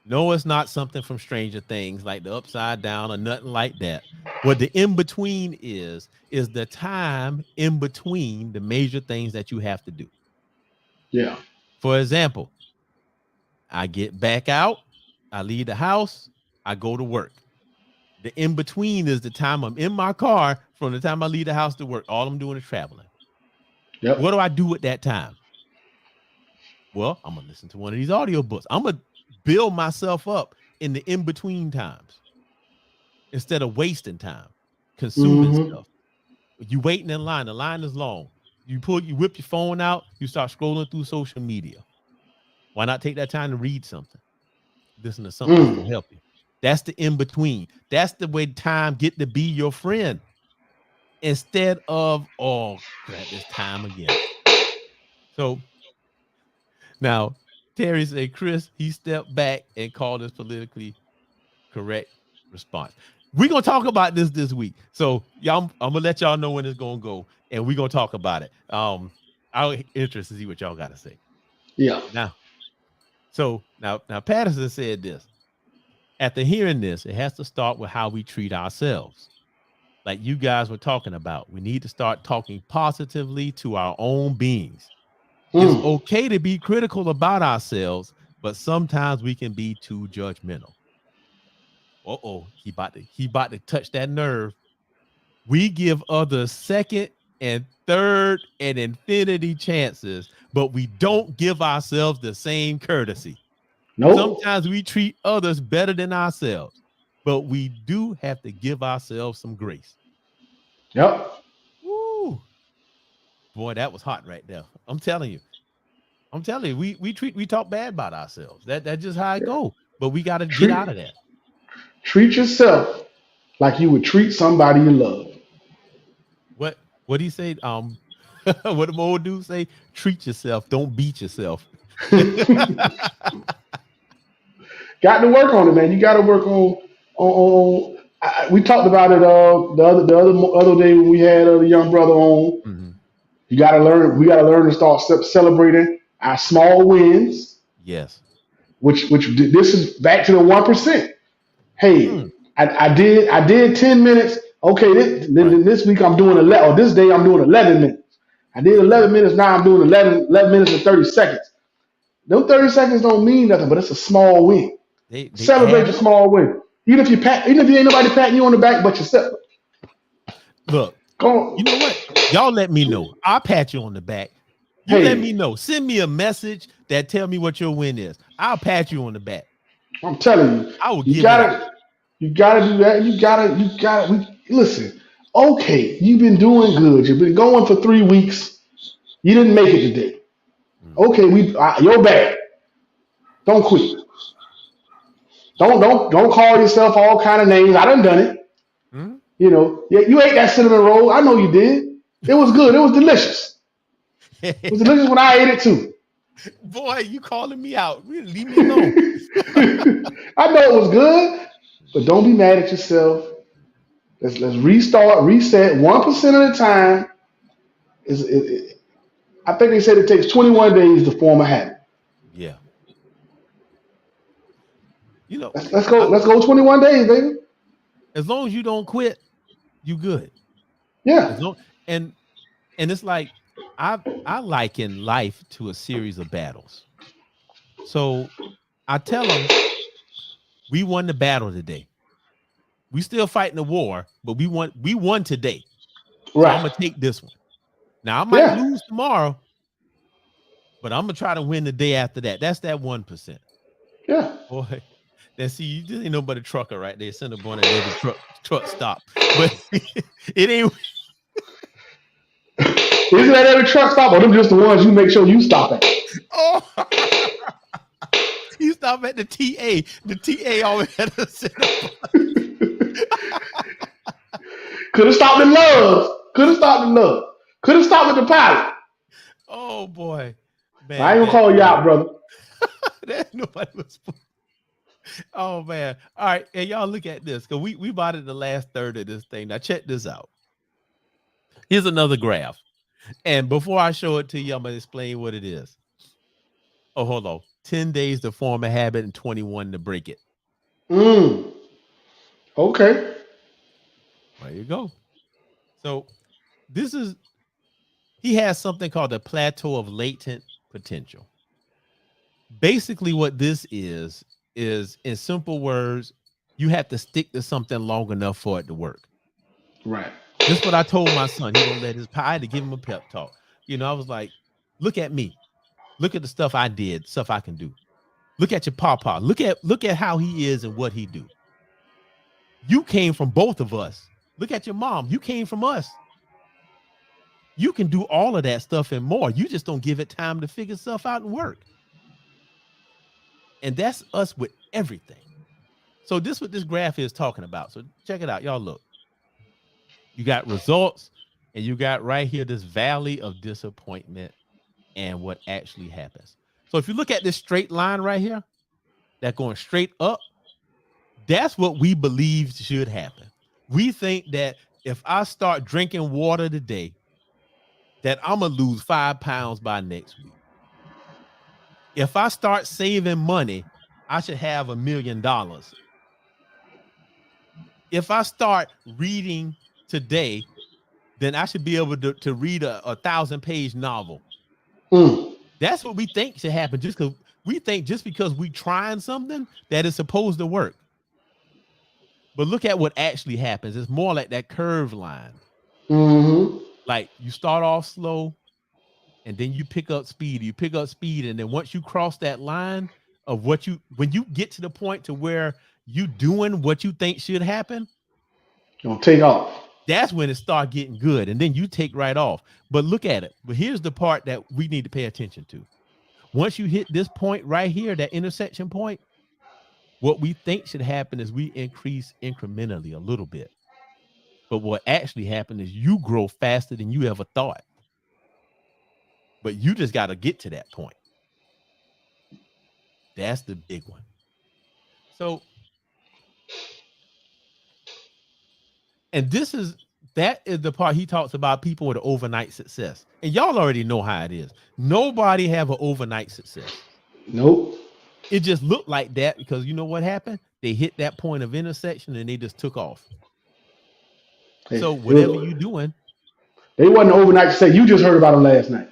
No, it's not something from Stranger Things like the upside down or nothing like that. What the in between is the time in between the major things that you have to do. Yeah. For example, I get back out, I leave the house, I go to work. The in between is the time I'm in my car from the time I leave the house to work. All I'm doing is traveling. Yep. What do I do at that time? Well, I'm going to listen to one of these audiobooks. I'm going to build myself up in the in between times instead of wasting time consuming Mm-hmm. stuff. You waiting in line, the line is long. You whip your phone out, you start scrolling through social media. Why not take that time to read something? Listen to something that's going to help you. That's the in between. That's the way time get to be your friend instead of, oh crap, it's time again. So now Terry said, Chris, he stepped back and called us politically correct response. We're gonna talk about this week. So y'all, I'm gonna let y'all know when it's gonna go, and we're gonna talk about it. I'm interested to see what y'all gotta say. Yeah. Now Patterson said this. After hearing this, it has to start with how we treat ourselves. Like you guys were talking about, we need to start talking positively to our own beings. It's okay to be critical about ourselves, but sometimes we can be too judgmental. He about to touch that nerve. We give others second and third and infinity chances, but we don't give ourselves the same courtesy. Nope. Sometimes we treat others better than ourselves, but we do have to give ourselves some grace. Yep. Woo. Boy, that was hot right there. I'm telling you, we talk bad about ourselves. That's just how it go. But we got to get out of that. Treat yourself like you would treat somebody you love. What do you say? What the old dude say? Treat yourself, don't beat yourself. Got to work on it, man. You got to work we talked about it the other day when we had the young brother on. Mm-hmm. You got to learn. We got to learn to start celebrating our small wins. Yes. Which this is back to the 1%. Hey, I did 10 minutes. Okay, this week I'm doing 11. Or this day I'm doing 11 minutes. I did 11 minutes. Now I'm doing 11 minutes and 30 seconds. Those 30 seconds don't mean nothing, but it's a small win. They Celebrate your small win. Even if you ain't nobody patting you on the back but yourself. Look, you know what? Y'all let me know. I'll pat you on the back. You let me know. Send me a message that tell me what your win is. I'll pat you on the back. I'm telling you. I will You gotta do that. You gotta listen. Okay, you've been doing good. You've been going for 3 weeks. You didn't make it today. Okay, you're bad. Don't quit. Don't call yourself all kind of names. I done it. Mm-hmm. You know, you ate that cinnamon roll. I know you did. It was good. It was delicious. It was delicious when I ate it too. Boy, you calling me out. Leave me alone. I know it was good, but don't be mad at yourself. Let's restart, reset 1% at a time. I think they said it takes 21 days to form a habit. Yeah. You know, let's go 21 days, baby. As long as you don't quit, you good. Yeah. And it's like I liken life to a series of battles. So I tell them we won the battle today. We still fighting the war, but we won today. So right. I'm gonna take this one. Now I might lose tomorrow, but I'm gonna try to win the day after that. That's that 1%. Yeah. Boy, then see, you just ain't nobody trucker right there. Center born at every truck stop, but it ain't. Isn't that every truck stop, or them just the ones you make sure you stop at? Oh, you stop at the TA. The TA always had a center. Could have stopped at Love's. Could have stopped at Love. Could have stopped at the Pilot. Oh boy, I man, ain't gonna call you out, brother. that nobody was. Oh man! All right, and y'all look at this because we bought it the last third of this thing. Now check this out. Here's another graph, and before I show it to you, I'm gonna explain what it is. Oh, hold on. 10 days to form a habit and 21 to break it. Okay. There you go. So this is, he has something called the plateau of latent potential. Basically what this is in simple words, you have to stick to something long enough for it to work. Right. This is what I told my son. He won't let his I had to give him a pep talk. You know, I was like, look at me. Look at the stuff I did, stuff I can do. Look at your papa. Look at how he is and what he do. You came from both of us. Look at your mom. You came from us. You can do all of that stuff and more. You just don't give it time to figure stuff out and work. And that's us with everything. So this is what this graph is talking about. So check it out. Y'all look. You got results, and you got right here this valley of disappointment and what actually happens. So if you look at this straight line right here, that going straight up, that's what we believe should happen. We think that if I start drinking water today, that I'm going to lose 5 pounds by next week. If I start saving money, I should have $1 million. If I start reading today, then I should be able to read a 1,000-page novel. That's what we think should happen. Just because we think just because we trying something that is supposed to work. But look at what actually happens. It's more like that curve line. Like you start off slow, and then you pick up speed. You pick up speed, and then once you cross that line of when you get to the point to where you doing what you think should happen, you'll take off. That's when it start getting good, and then you take right off. But look at it. But here's the part that we need to pay attention to. Once you hit this point right here, that intersection point, what we think should happen is we increase incrementally a little bit. But what actually happened is you grow faster than you ever thought. But you just got to get to that point. That's the big one. So, and that is the part he talks about people with overnight success. And y'all already know how it is. Nobody have an overnight success. Nope. It just looked like that because you know what happened? They hit that point of intersection and they just took off. So whatever you're doing. They wasn't overnight success. You just heard about them last night.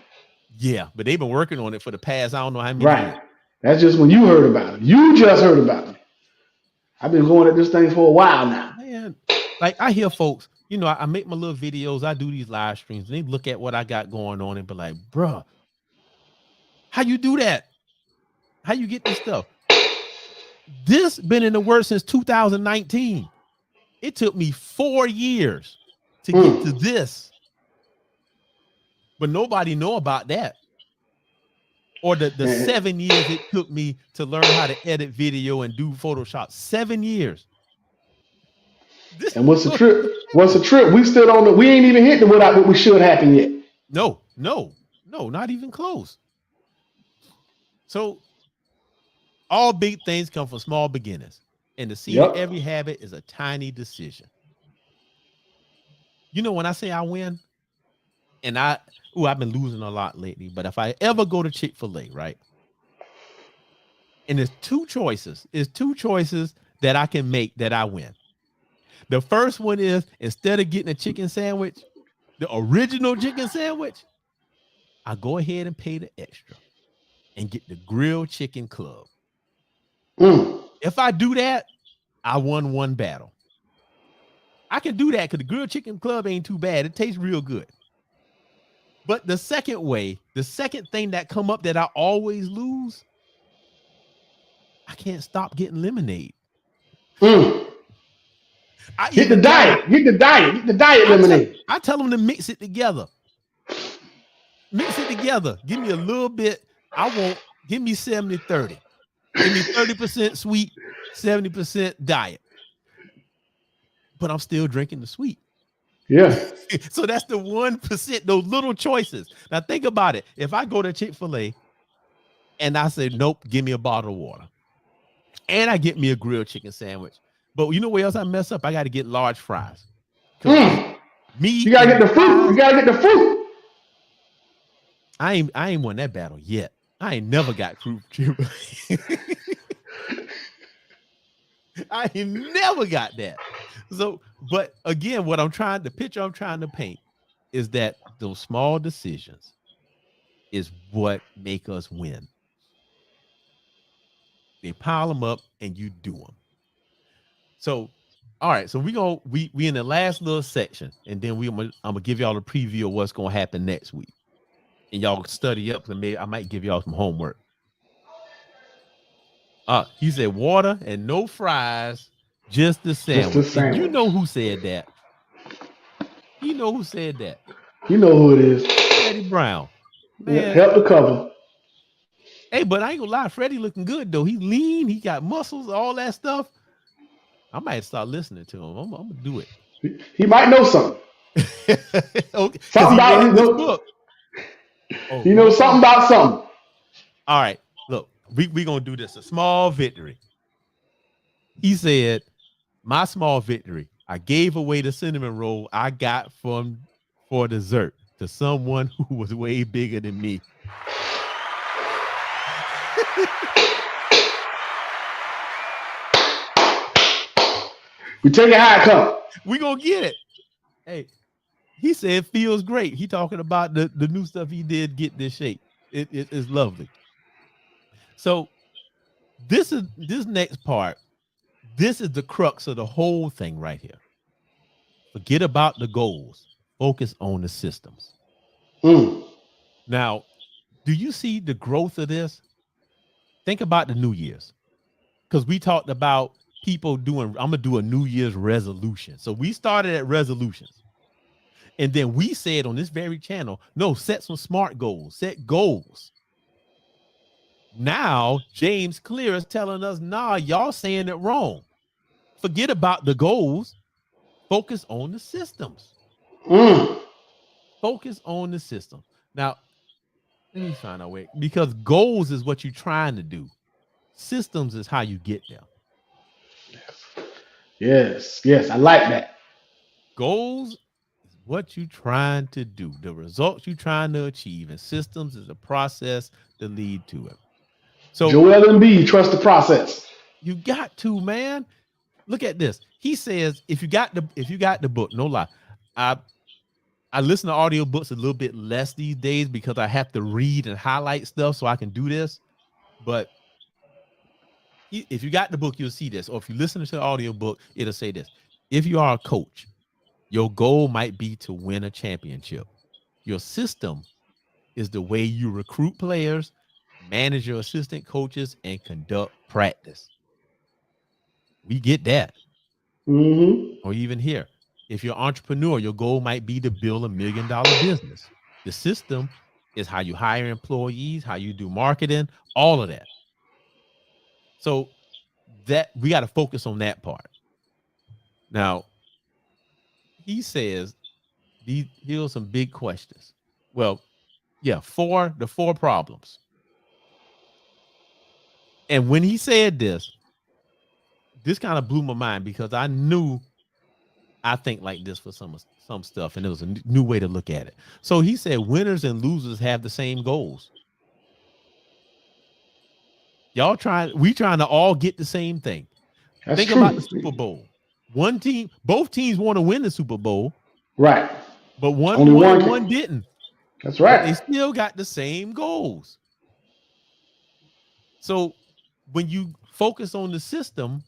Yeah, but they've been working on it for the past, I don't know how many years. Right. That's just when you heard about it. You just heard about it. I've been going at this thing for a while now. Man, like I hear folks, you know, I make my little videos. I do these live streams. And they look at what I got going on and be like, bruh, how you do that? How you get this stuff? This been in the works since 2019. It took me 4 years to get to this. But nobody know about that. Or the 7 years it took me to learn how to edit video and do Photoshop. 7 years. And what's the trip? What's the trip? We still don't. We ain't even hit the what we should happen yet. No, not even close. So all big things come from small beginnings. And the seed of every habit is a tiny decision. You know, when I say I win, and I've been losing a lot lately, but if I ever go to Chick-fil-A, right? And there's two choices that I can make that I win. The first one is instead of getting a chicken sandwich, the original chicken sandwich, I go ahead and pay the extra and get the grilled chicken club. If I do that, I won one battle. I can do that because the grilled chicken club ain't too bad. It tastes real good. But the second thing that come up that I always lose, I can't stop getting lemonade. Hit the diet lemonade. I tell them to mix it together. Mix it together. Give me a little bit. Give me 70-30. Give me 30% sweet, 70% diet. But I'm still drinking the sweet. Yeah. So that's the 1%, those little choices. Now think about it. If I go to Chick-fil-A and I say, nope, give me a bottle of water. And I get me a grilled chicken sandwich. But you know where else I mess up? I got to get large fries. Because Mm. You me gotta get and the fruit. You fries, gotta get the fruit. I ain't won that battle yet. I ain't never got fruit. I ain't never got that. So, but again, the picture I'm trying to paint is that those small decisions is what make us win. They pile them up and you do them. So, all right. So we in the last little section, and then I'm gonna give y'all a preview of what's gonna happen next week, and y'all study up. And maybe I might give y'all some homework. He said water and no fries, just the Just a sandwich. And you know sandwich. who said that? You know who said that? You know who it is. Freddie Brown. Yeah, Man, help the cover. hey, but I ain't gonna lie, Freddie looking good though. He lean, he got muscles, all that stuff. I might start listening to him. I'm gonna do it. He might know something. Okay, because Something he about read this book. Oh, he knows wrong. something about something. All right, look, we gonna do this. A small victory. He said, "My small victory. I gave away the cinnamon roll I got for dessert to someone who was way bigger than me." We take it how it comes. We gonna get it. Hey, he said it feels great. He talking about the new stuff he did get this shape. It is lovely. So this next part. This is the crux of the whole thing right here. Forget about the goals. Focus on the systems. Mm. Now, do you see the growth of this? Think about the New Year's. Because we talked about people doing, I'm gonna do a New Year's resolution. So we started at resolutions. And then we said on this very channel, no, set some smart goals, set goals. Now James Clear is telling us, nah, y'all saying it wrong. Forget about the goals, focus on the systems. Mm. Focus on the system. Now, let me find out where, because goals is what you're trying to do. Systems is how you get there. Yes, yes, I like that. Goals is what you're trying to do, the results you're trying to achieve, and systems is a process to lead to it. So Joel and B, trust the process. you got to, man. Look at this. He says, if you got the book, no lie. I I listen to audiobooks a little bit less these days because I have to read and highlight stuff so I can do this. But if you got the book, you'll see this. Or if you listen to the audiobook, it'll say this. If you are a coach, your goal might be to win a championship. Your system is the way you recruit players, manage your assistant coaches, and conduct practice. We get that. Mm-hmm. Or even here, if you're an entrepreneur, your goal might be to build $1 million business. The system is how you hire employees, how you do marketing, all of that. So that we got to focus on that part. Now, he says here's some big questions. Well, yeah, the four problems. And when he said this kind of blew my mind because I knew I think like this for some stuff, and it was a new way to look at it. So he said winners and losers have the same goals. We trying to all get the same thing. That's Think about the true. Super Bowl. Both teams want to win the Super Bowl, Right. but one Only won one and can. one didn't. That's But they right. still got the same goals. So when you focus on the system,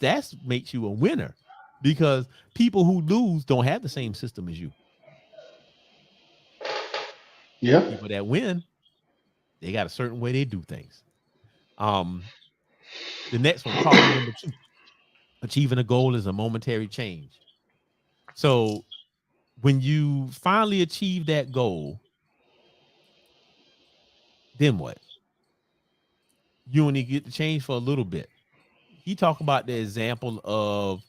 that makes you a winner because people who lose don't have the same system as you. Yeah. People that win, they got a certain way they do things. Um, the next one, problem number 2, achieving a goal is a momentary change. So when you finally achieve that goal, then what? You only get to change for a little bit. He talked about the example of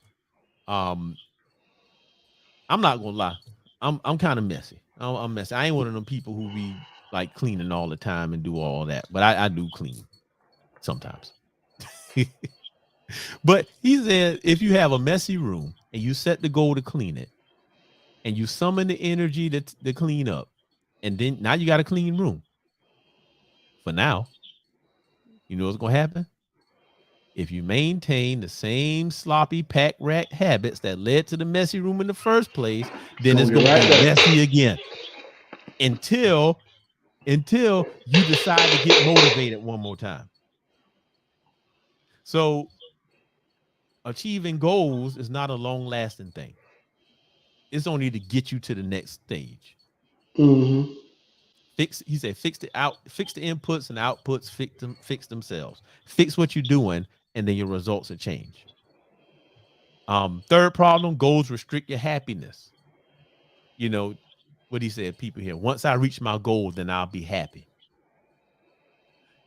um I'm not gonna lie. I'm kind of messy. I'm messy. I ain't one of them people who be like cleaning all the time and do all that, but I do clean sometimes. But he said if you have a messy room and you set the goal to clean it, and you summon the energy to clean up, and then now you got a clean room. For now, you know what's gonna happen? If you maintain the same sloppy pack rat habits that led to the messy room in the first place, It's then gonna it's get gonna right be there. messy again until you decide to get motivated one more time. So achieving goals is not a long lasting thing. It's only to get you to the next stage. Mm-hmm. He said fix the inputs and outputs, fix themselves. Fix what you're doing, and then your results will change. Third problem, goals restrict your happiness. You know what he said, people here. Once I reach my goal, then I'll be happy.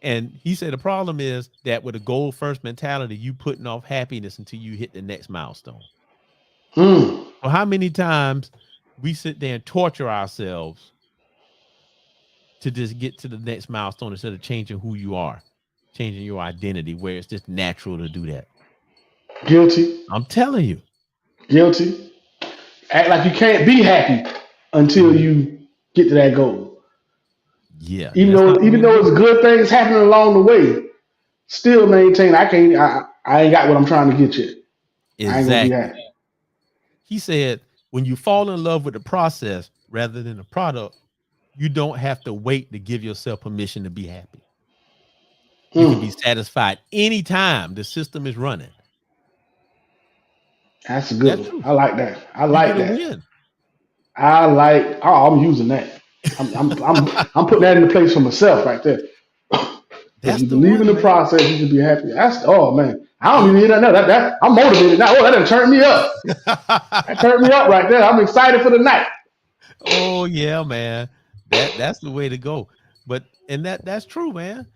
And he said the problem is that with a goal first mentality, you putting off happiness until you hit the next milestone. Mm. So how many times we sit there and torture ourselves to just get to the next milestone instead of changing who you are, changing your identity, where it's just natural to do that. Guilty. I'm telling you. Guilty. Act like you can't be happy until Mhm. you get to that goal. Yeah, Even that's though not the way even to though do it's it. good things happening along the way, still maintain I ain't got what I'm trying to get yet. I ain't gonna be Exactly. happy. He said, when you fall in love with the process rather than the product, you don't have to wait to give yourself permission to be happy. You can be Mm. satisfied anytime the system is running. That's a good That's one. true. I like that. I You get like a that. win. I like. Oh, I'm using that. I'm putting that into place for myself right there. If That's you the believe in one, the man. process, you can be happy. That's oh man. I don't You even hear that now. That I'm motivated now. Oh, that done turned me up. That turned me up right there. I'm excited for the night. Oh yeah, man. That's the way to go. But and that's true, man.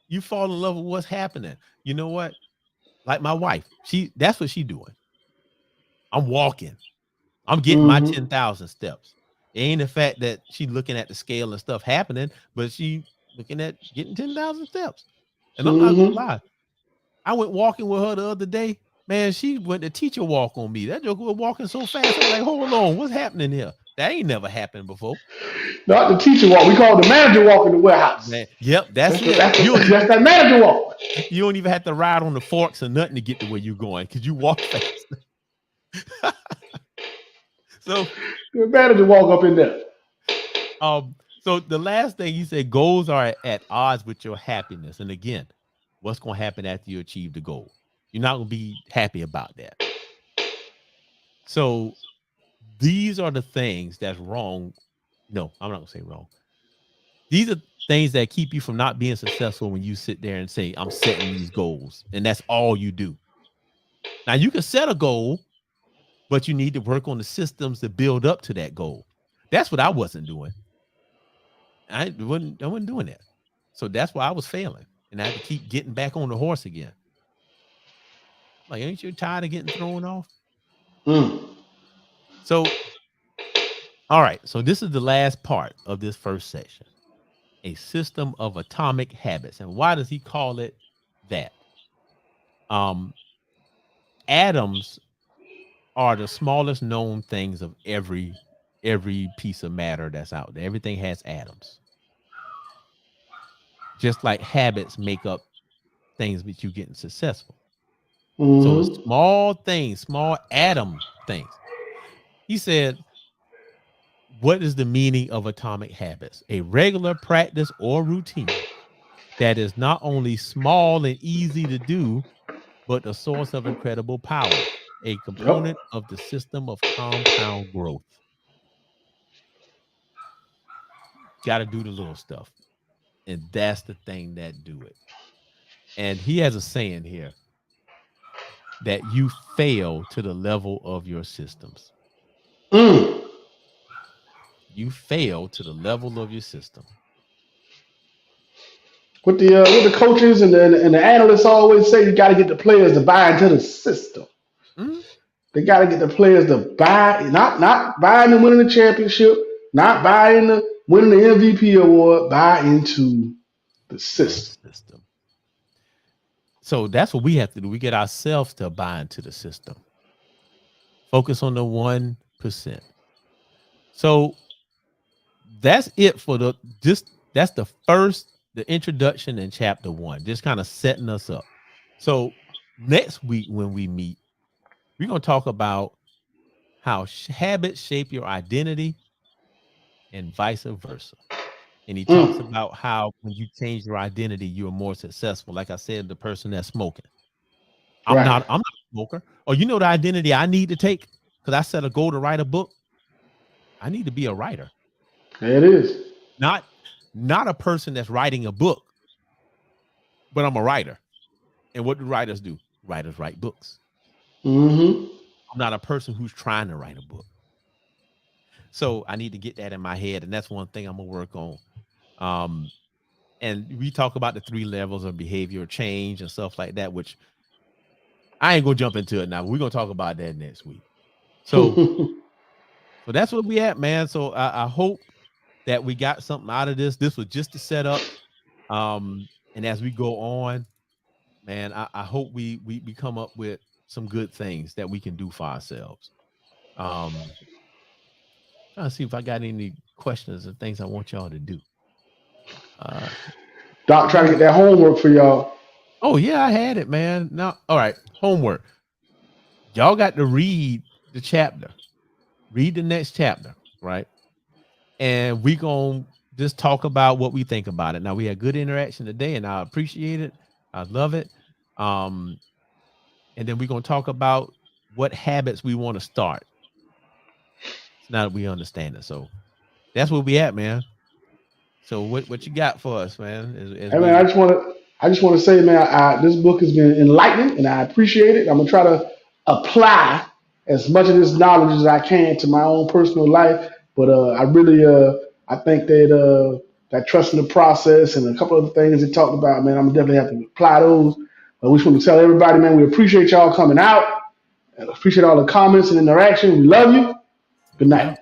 You fall in love with what's happening. You know what? Like my wife, that's what she doing. I'm walking. I'm getting my Mm-hmm. 10,000 steps. It ain't the fact that she looking at the scale and stuff happening, but she looking at getting 10,000 steps. And I'm not gonna Mm-hmm. lie. I went walking with her the other day. Man, she went to teacher walk on me. That joke was walking so fast. I'm like, hold on, what's happening here? That ain't never happened before. Not the teacher walk. We call it the manager walk in the warehouse. Man, yep, that's That's the, it. that's the, that's that manager walk. You don't even have to ride on the forks or nothing to get to where you're going because you walk fast. So The manager walk up in there. so the last thing he said, goals are at odds with your happiness. And again, what's gonna happen after you achieve the goal? You're not gonna be happy about that. So these are the things that's wrong. No, I'm not gonna say wrong. These are things that keep you from not being successful when you sit there and say, I'm setting these goals, and that's all you do. Now you can set a goal, but you need to work on the systems to build up to that goal. That's what I wasn't doing. I wasn't doing that. So that's why I was failing. And I had to keep getting back on the horse again. Like, ain't you tired of getting thrown off? Mm. So, all right. So this is the last part of this first section. A system of atomic habits. And why does he call it that? Um, atoms are the smallest known things of every piece of matter that's out there. Everything has atoms. Just like habits make up things that you getting successful. So it's Mm-hmm. small things, small atom things. He said, what is the meaning of atomic habits? A regular practice or routine that is not only small and easy to do, but a source of incredible power, a Yep. component of the system of compound growth. Got to do the little stuff. And that's the thing that do it. And he has a saying here that you fail to the level of your systems. Mm. You fail to the level of your system. what the coaches and the analysts always say, you got to get the players to buy into the system. Mm-hmm. They got to get the players to buy, not buy into winning the championship, not buy into winning the MVP award, buy into the The system. system. So that's what we have to do. We get ourselves to buy into the system. Focus on the 1%. So that's it for that's the introduction in chapter 1, just kind of setting us up. So next week when we meet, we're going to talk about how habits shape your identity and vice versa. And he talks Mm, about how when you change your identity, you're more successful. Like I said, the person that's smoking. right. I'm not a smoker. Or you know the identity I need to take? Because I set a goal to write a book. I need to be a writer. There it is. Not a person that's writing a book, but I'm a writer. And what do writers do? Writers write books. Mm-hmm. I'm not a person who's trying to write a book. So I need to get that in my head. And that's one thing I'm gonna work on. And we talk about the 3 levels of behavior change and stuff like that, which I ain't gonna jump into it now. We're gonna talk about that next week. So that's what we at, man. So I hope that we got something out of this. This was just a setup. And as we go on, man, I hope we come up with some good things that we can do for ourselves. Trying to see if I got any questions and things I want y'all to do. Doc trying to get that homework for y'all. Oh yeah, I had it, man. Now, all right, homework. Y'all got to read the chapter. Read the next chapter, right? And we gonna just talk about what we think about it. Now we had good interaction today, and I appreciate it. I love it. And then we're gonna talk about what habits we want to start. So now that we understand it, so that's where we at, man. So what you got for us, man? As Hey man, we I just want to say, man, this book has been enlightening, and I appreciate it. I'm gonna try to apply as much of this knowledge as I can to my own personal life. But I really, I think that trust in the process and a couple of the things they talked about, man, I'm gonna definitely have to apply those. But we just want to tell everybody, man, we appreciate y'all coming out, and appreciate all the comments and interaction. We love you. Good yeah. night.